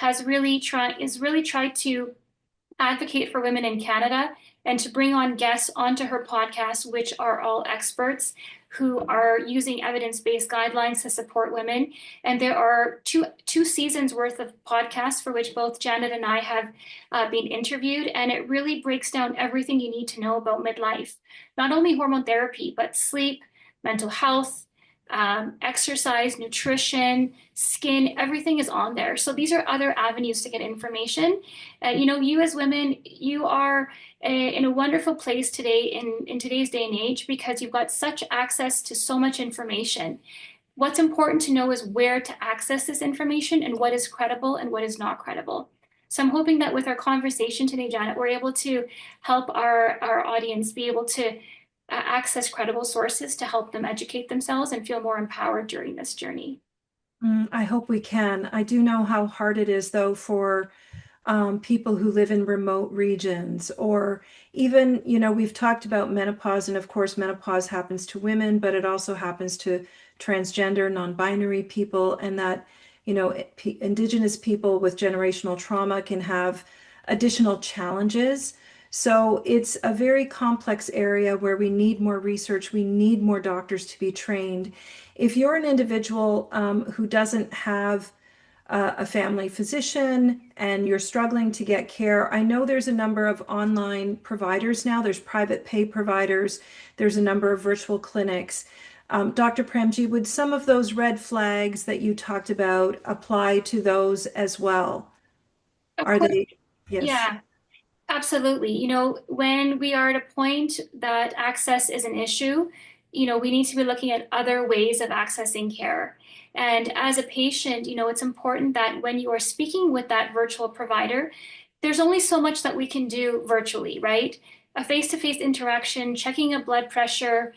Speaker 3: is really tried to advocate for women in Canada and to bring on guests onto her podcast, which are all experts who are using evidence-based guidelines to support women. And there are two seasons worth of podcasts for which both Janet and I have been interviewed. And it really breaks down everything you need to know about midlife, not only hormone therapy, but sleep, mental health, exercise, nutrition, skin, everything is on there. So these are other avenues to get information. You as women, you are in a wonderful place today in today's day and age because you've got such access to so much information. What's important to know is where to access this information and what is credible and what is not credible. So I'm hoping that with our conversation today, Janet, we're able to help our audience be able to access credible sources to help them educate themselves and feel more empowered during this journey.
Speaker 1: I hope we can. I do know how hard it is, though, for people who live in remote regions, or even, we've talked about menopause, and of course, menopause happens to women, but it also happens to transgender, non-binary people, and that, Indigenous people with generational trauma can have additional challenges. So it's a very complex area where we need more research. We need more doctors to be trained. If you're an individual who doesn't have a family physician and you're struggling to get care, I know there's a number of online providers now. There's private pay providers. There's a number of virtual clinics. Dr. Premji, would some of those red flags that you talked about apply to those as well?
Speaker 3: Of
Speaker 1: Are
Speaker 3: course,
Speaker 1: they? Yes.
Speaker 3: yeah. Absolutely. When we are at a point that access is an issue, we need to be looking at other ways of accessing care. And as a patient, it's important that when you are speaking with that virtual provider, there's only so much that we can do virtually, right? A face-to-face interaction, checking a blood pressure,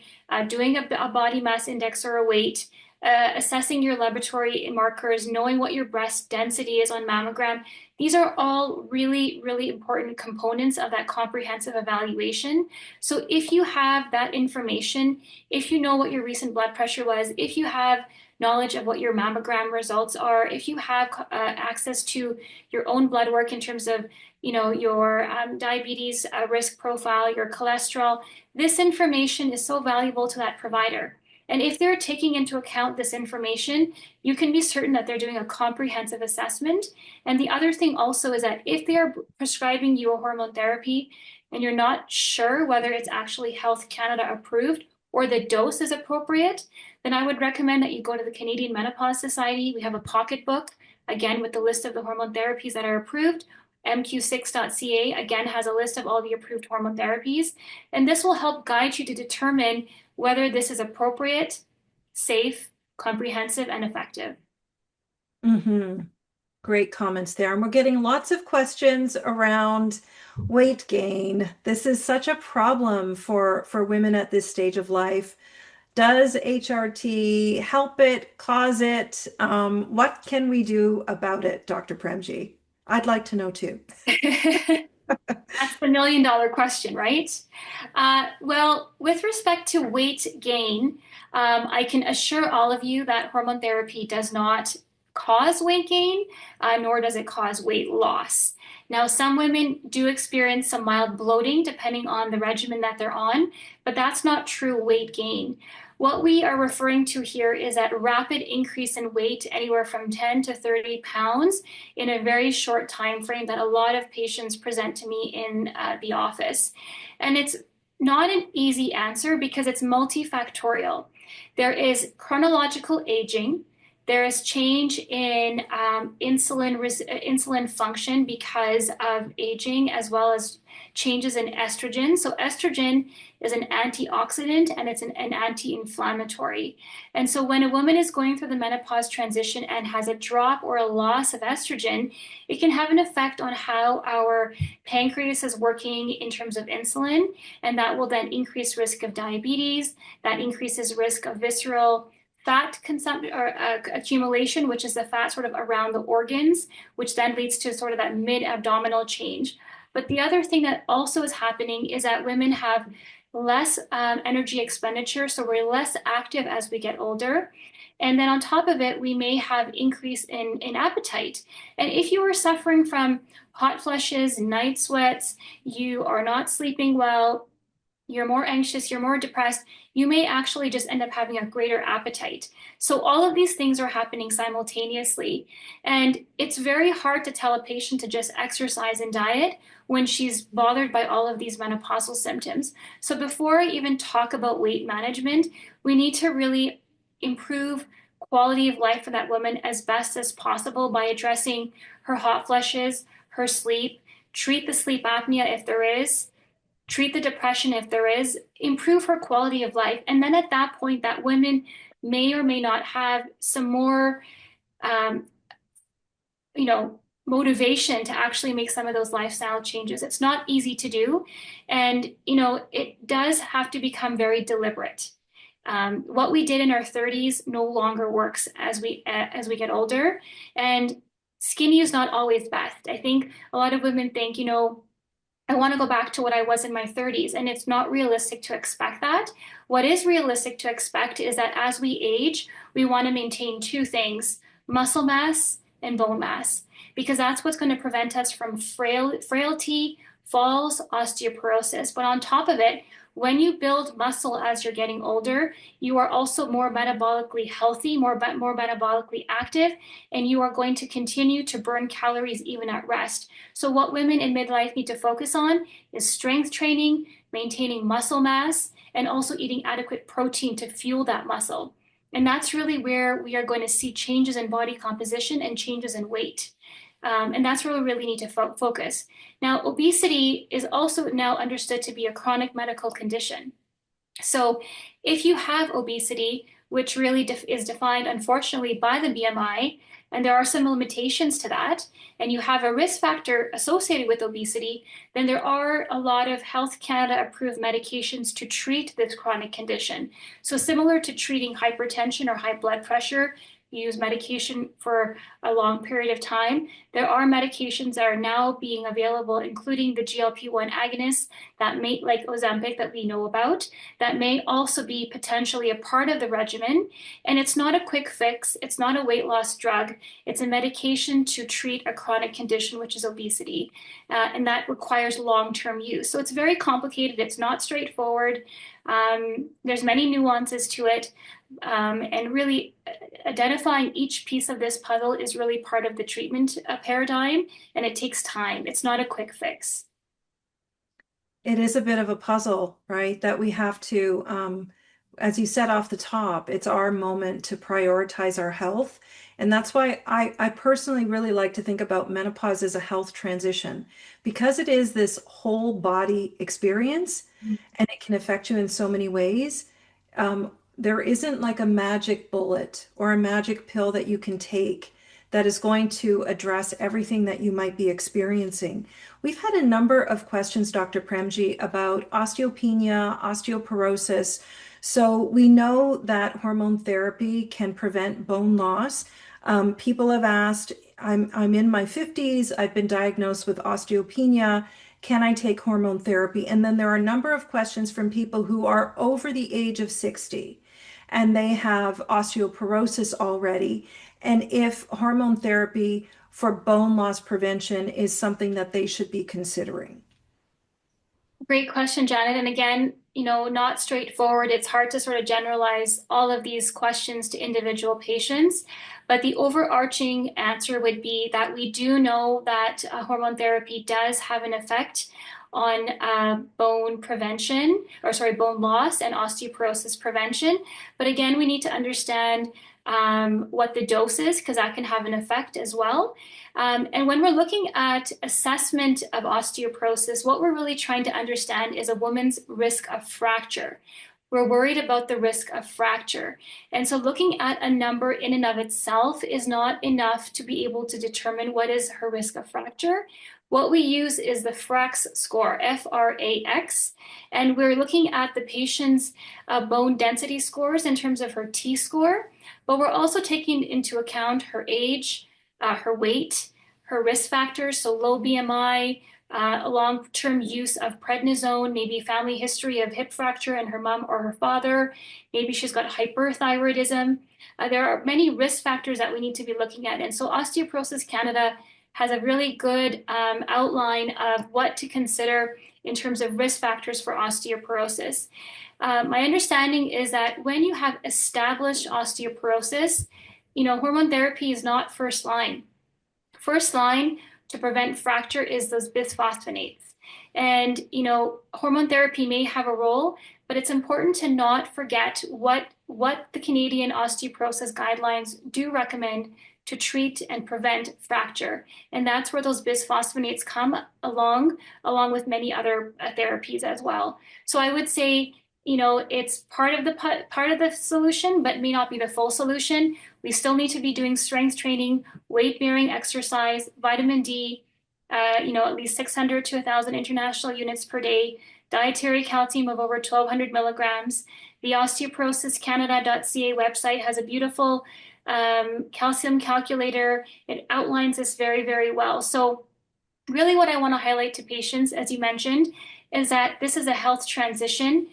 Speaker 3: doing a body mass index or a weight, assessing your laboratory markers, knowing what your breast density is on mammogram. These are all really, really important components of that comprehensive evaluation. So if you have that information, if you know what your recent blood pressure was, if you have knowledge of what your mammogram results are, if you have access to your own blood work in terms of your diabetes risk profile, your cholesterol, this information is so valuable to that provider. And if they're taking into account this information, you can be certain that they're doing a comprehensive assessment. And the other thing also is that if they are prescribing you a hormone therapy and you're not sure whether it's actually Health Canada approved or the dose is appropriate, then I would recommend that you go to the Canadian Menopause Society. We have a pocketbook, again, with the list of the hormone therapies that are approved. MQ6.ca, again, has a list of all the approved hormone therapies. And this will help guide you to determine whether this is appropriate, safe, comprehensive, and effective.
Speaker 1: Mm-hmm. Great comments there. And we're getting lots of questions around weight gain. This is such a problem for women at this stage of life. Does HRT help it, cause it? What can we do about it, Dr. Premji? I'd like to know too.
Speaker 3: That's the million-dollar question, right? Well, with respect to weight gain, I can assure all of you that hormone therapy does not cause weight gain, nor does it cause weight loss. Now, some women do experience some mild bloating depending on the regimen that they're on, but that's not true weight gain. What we are referring to here is that rapid increase in weight, anywhere from 10 to 30 pounds in a very short time frame that a lot of patients present to me in the office. And it's not an easy answer because it's multifactorial. There is chronological aging. There is change in insulin function because of aging, as well as changes in estrogen. So estrogen is an antioxidant and it's an anti-inflammatory. And so when a woman is going through the menopause transition and has a drop or a loss of estrogen, it can have an effect on how our pancreas is working in terms of insulin, and that will then increase risk of diabetes. That increases risk of visceral fat consumption or accumulation, which is the fat sort of around the organs, which then leads to sort of that mid-abdominal change. But the other thing that also is happening is that women have less energy expenditure, so we're less active as we get older. And then on top of it, we may have increase in appetite. And if you are suffering from hot flushes, night sweats, you are not sleeping well, you're more anxious, you're more depressed, you may actually just end up having a greater appetite. So all of these things are happening simultaneously. And it's very hard to tell a patient to just exercise and diet when she's bothered by all of these menopausal symptoms. So before I even talk about weight management, we need to really improve quality of life for that woman as best as possible by addressing her hot flushes, her sleep, treat the sleep apnea if there is, treat the depression if there is, improve her quality of life. And then at that point, that woman may or may not have some more, um, motivation to actually make some of those lifestyle changes. It's not easy to do. And, it does have to become very deliberate. What we did in our 30s no longer works as we get older. And skinny is not always best. I think a lot of women think, I want to go back to what I was in my 30s, and it's not realistic to expect that. What is realistic to expect is that as we age, we want to maintain two things: muscle mass and bone mass, because that's what's going to prevent us from frailty, falls, osteoporosis. But on top of it, when you build muscle as you're getting older, you are also more metabolically healthy, more metabolically active, and you are going to continue to burn calories even at rest. So what women in midlife need to focus on is strength training, maintaining muscle mass, and also eating adequate protein to fuel that muscle. And that's really where we are going to see changes in body composition and changes in weight. And that's where we really need to focus. Now, obesity is also now understood to be a chronic medical condition. So if you have obesity, which really is defined, unfortunately, by the BMI, and there are some limitations to that, and you have a risk factor associated with obesity, then there are a lot of Health Canada approved medications to treat this chronic condition. So similar to treating hypertension or high blood pressure, you use medication for a long period of time. There are medications that are now being available, including the GLP-1 agonists that may, like Ozempic, that we know about, that may also be potentially a part of the regimen. And it's not a quick fix. It's not a weight loss drug. It's a medication to treat a chronic condition, which is obesity. And that requires long-term use. So it's very complicated. It's not straightforward. There's many nuances to it. And really identifying each piece of this puzzle is really part of the treatment paradigm, and it takes time. It's not a quick fix.
Speaker 1: It is a bit of a puzzle, right? That we have to, as you said off the top, it's our moment to prioritize our health. And that's why I personally really like to think about menopause as a health transition, because it is this whole body experience and it can affect you in so many ways. There isn't like a magic bullet or a magic pill that you can take that is going to address everything that you might be experiencing. We've had a number of questions, Dr. Premji, about osteopenia, osteoporosis. So we know that hormone therapy can prevent bone loss. People have asked, I'm in my 50s, I've been diagnosed with osteopenia. Can I take hormone therapy? And then there are a number of questions from people who are over the age of 60. and they have osteoporosis already, and if hormone therapy for bone loss prevention is something that they should be considering.
Speaker 3: Great question, Janet. And again, not straightforward. It's hard to sort of generalize all of these questions to individual patients. But the overarching answer would be that we do know that hormone therapy does have an effect on bone prevention, or sorry, bone loss and osteoporosis prevention. But again, we need to understand what the dose is, because that can have an effect as well. And when we're looking at assessment of osteoporosis, what we're really trying to understand is a woman's risk of fracture. We're worried about the risk of fracture. And so looking at a number in and of itself is not enough to be able to determine what is her risk of fracture. What we use is the FRAX score, F-R-A-X, and we're looking at the patient's bone density scores in terms of her T-score, but we're also taking into account her age, her weight, her risk factors, so low BMI, long-term use of prednisone, maybe family history of hip fracture in her mom or her father, maybe she's got hyperthyroidism. There are many risk factors that we need to be looking at. And so Osteoporosis Canada has a really good outline of what to consider in terms of risk factors for osteoporosis. My understanding is that when you have established osteoporosis, hormone therapy is not first line. First line to prevent fracture is those bisphosphonates. And, hormone therapy may have a role, but it's important to not forget what the Canadian osteoporosis guidelines do recommend to treat and prevent fracture. And that's where those bisphosphonates come along with many other therapies as well. So I would say, it's part of the solution, but may not be the full solution. We still need to be doing strength training, weight bearing exercise, vitamin D, at least 600 to 1,000 international units per day, dietary calcium of over 1,200 milligrams. The osteoporosiscanada.ca website has a beautiful calcium calculator. It outlines this very, very well. So really what I want to highlight to patients, as you mentioned, is that this is a health transition.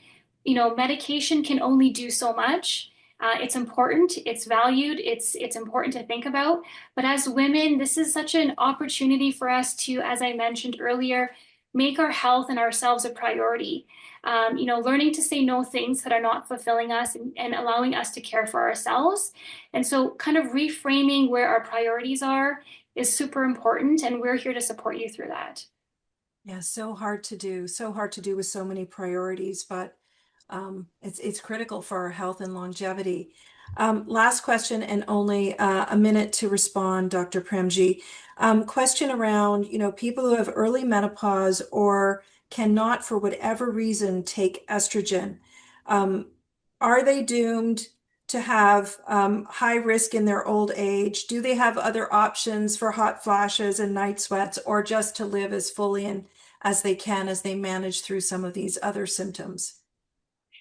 Speaker 3: Medication can only do so much. It's important, it's valued, it's important to think about. But as women, this is such an opportunity for us to, as I mentioned earlier, make our health and ourselves a priority. Learning to say no things that are not fulfilling us and allowing us to care for ourselves. And so kind of reframing where our priorities are is super important, and we're here to support you through that.
Speaker 1: Yeah, so hard to do with so many priorities, but it's critical for our health and longevity. Last question, and only a minute to respond, Dr. Premji. Question around, people who have early menopause or cannot, for whatever reason, take estrogen. Are they doomed to have high risk in their old age? Do they have other options for hot flashes and night sweats, or just to live as fully and as they can as they manage through some of these other symptoms?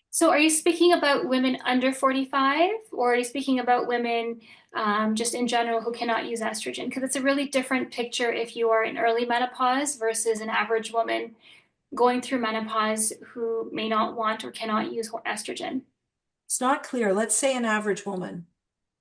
Speaker 3: So are you speaking about women under 45, or are you speaking about women just in general who cannot use estrogen? Because it's a really different picture if you are in early menopause versus an average woman going through menopause who may not want or cannot use estrogen.
Speaker 1: It's not clear. Let's say an average woman.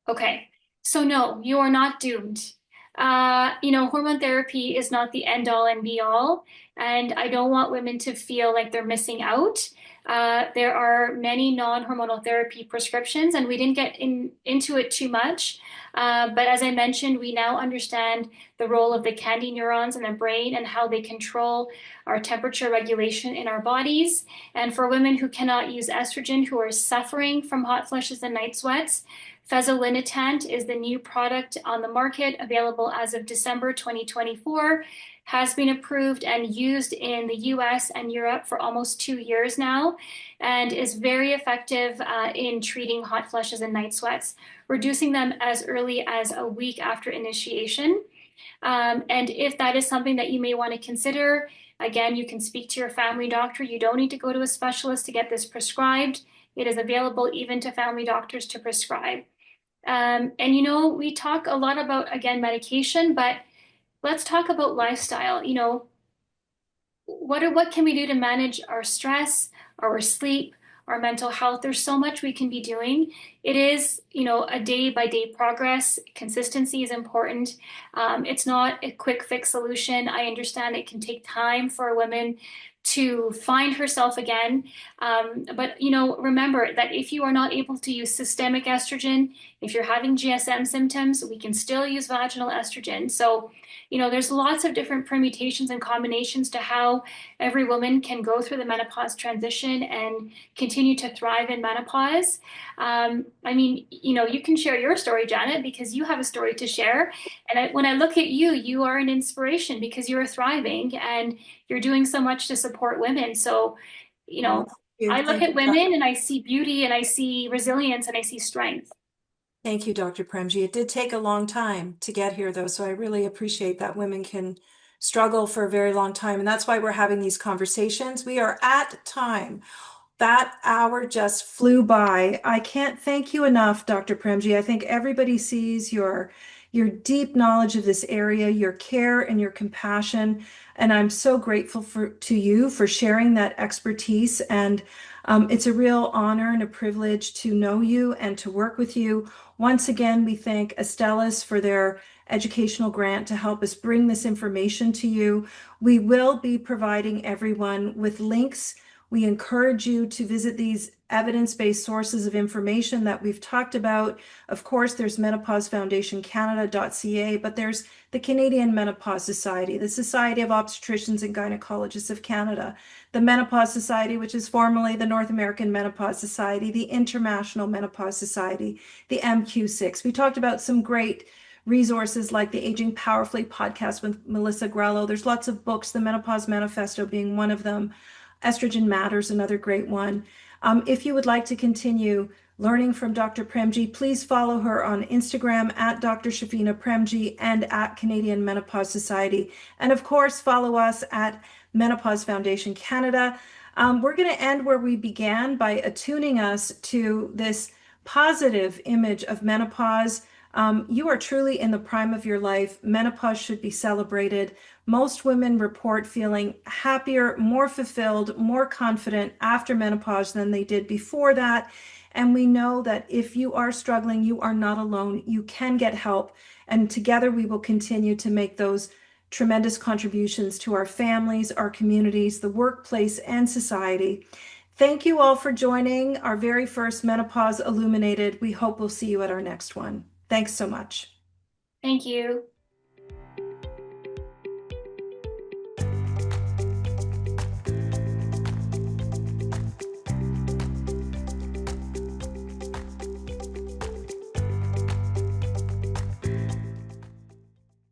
Speaker 3: Okay, so no, you are not doomed. Hormone therapy is not the end all and be all, and I don't want women to feel like they're missing out. There are many non-hormonal therapy prescriptions, and we didn't get into it too much. But as I mentioned, we now understand the role of the KNDy neurons in the brain and how they control our temperature regulation in our bodies. And for women who cannot use estrogen, who are suffering from hot flushes and night sweats, fezolinetant is the new product on the market, available as of December 2024, has been approved and used in the US and Europe for almost 2 years now, and is very effective in treating hot flushes and night sweats, reducing them as early as a week after initiation. And if that is something that you may want to consider, again, you can speak to your family doctor. You don't need to go to a specialist to get this prescribed. It is available even to family doctors to prescribe. We talk a lot about, again, medication, but let's talk about lifestyle. What can we do to manage our stress, our sleep, our mental health. There's so much we can be doing. It is, a day by day progress. Consistency is important. It's not a quick fix solution. I understand it can take time for a woman to find herself again. But remember that if you are not able to use systemic estrogen, if you're having GSM symptoms, we can still use vaginal estrogen. So, there's lots of different permutations and combinations to how every woman can go through the menopause transition and continue to thrive in menopause. You can share your story, Janet, because you have a story to share. And when I look at you, you are an inspiration because you're thriving and you're doing so much to support women. So,
Speaker 1: Thank you.
Speaker 3: I look
Speaker 1: Thank
Speaker 3: at
Speaker 1: you, Doc-
Speaker 3: women and I see beauty and I see resilience and I see strength.
Speaker 1: Thank you, Dr. Premji. It did take a long time to get here, though, so I really appreciate that women can struggle for a very long time. And that's why we're having these conversations. We are at time. That hour just flew by. I can't thank you enough, Dr. Premji. I think everybody sees your deep knowledge of this area, your care and your compassion, and I'm so grateful to you for sharing that expertise. And it's a real honor and a privilege to know you and to work with you. Once again, we thank Astellas for their educational grant to help us bring this information to you. We will be providing everyone with links. We encourage you to visit these evidence-based sources of information that we've talked about. Of course, there's Menopause Foundation Canada.ca, but there's the Canadian Menopause Society, the Society of Obstetricians and Gynecologists of Canada, the Menopause Society, which is formerly the North American Menopause Society, the International Menopause Society, the MQ6. We talked about some great resources like the Aging Powerfully podcast with Melissa Grello. There's lots of books, the Menopause Manifesto being one of them. Estrogen Matters, another great one. If you would like to continue learning from Dr. Premji, please follow her on Instagram at Dr. Shafeena Premji and at Canadian Menopause Society. And of course, follow us at Menopause Foundation Canada. We're going to end where we began by attuning us to this positive image of menopause. You are truly in the prime of your life. Menopause should be celebrated. Most women report feeling happier, more fulfilled, more confident after menopause than they did before that. And we know that if you are struggling, you are not alone. You can get help. And together we will continue to make those tremendous contributions to our families, our communities, the workplace, and society. Thank you all for joining our very first Menopause Illuminated. We hope we'll see you at our next one. Thanks so much.
Speaker 3: Thank you.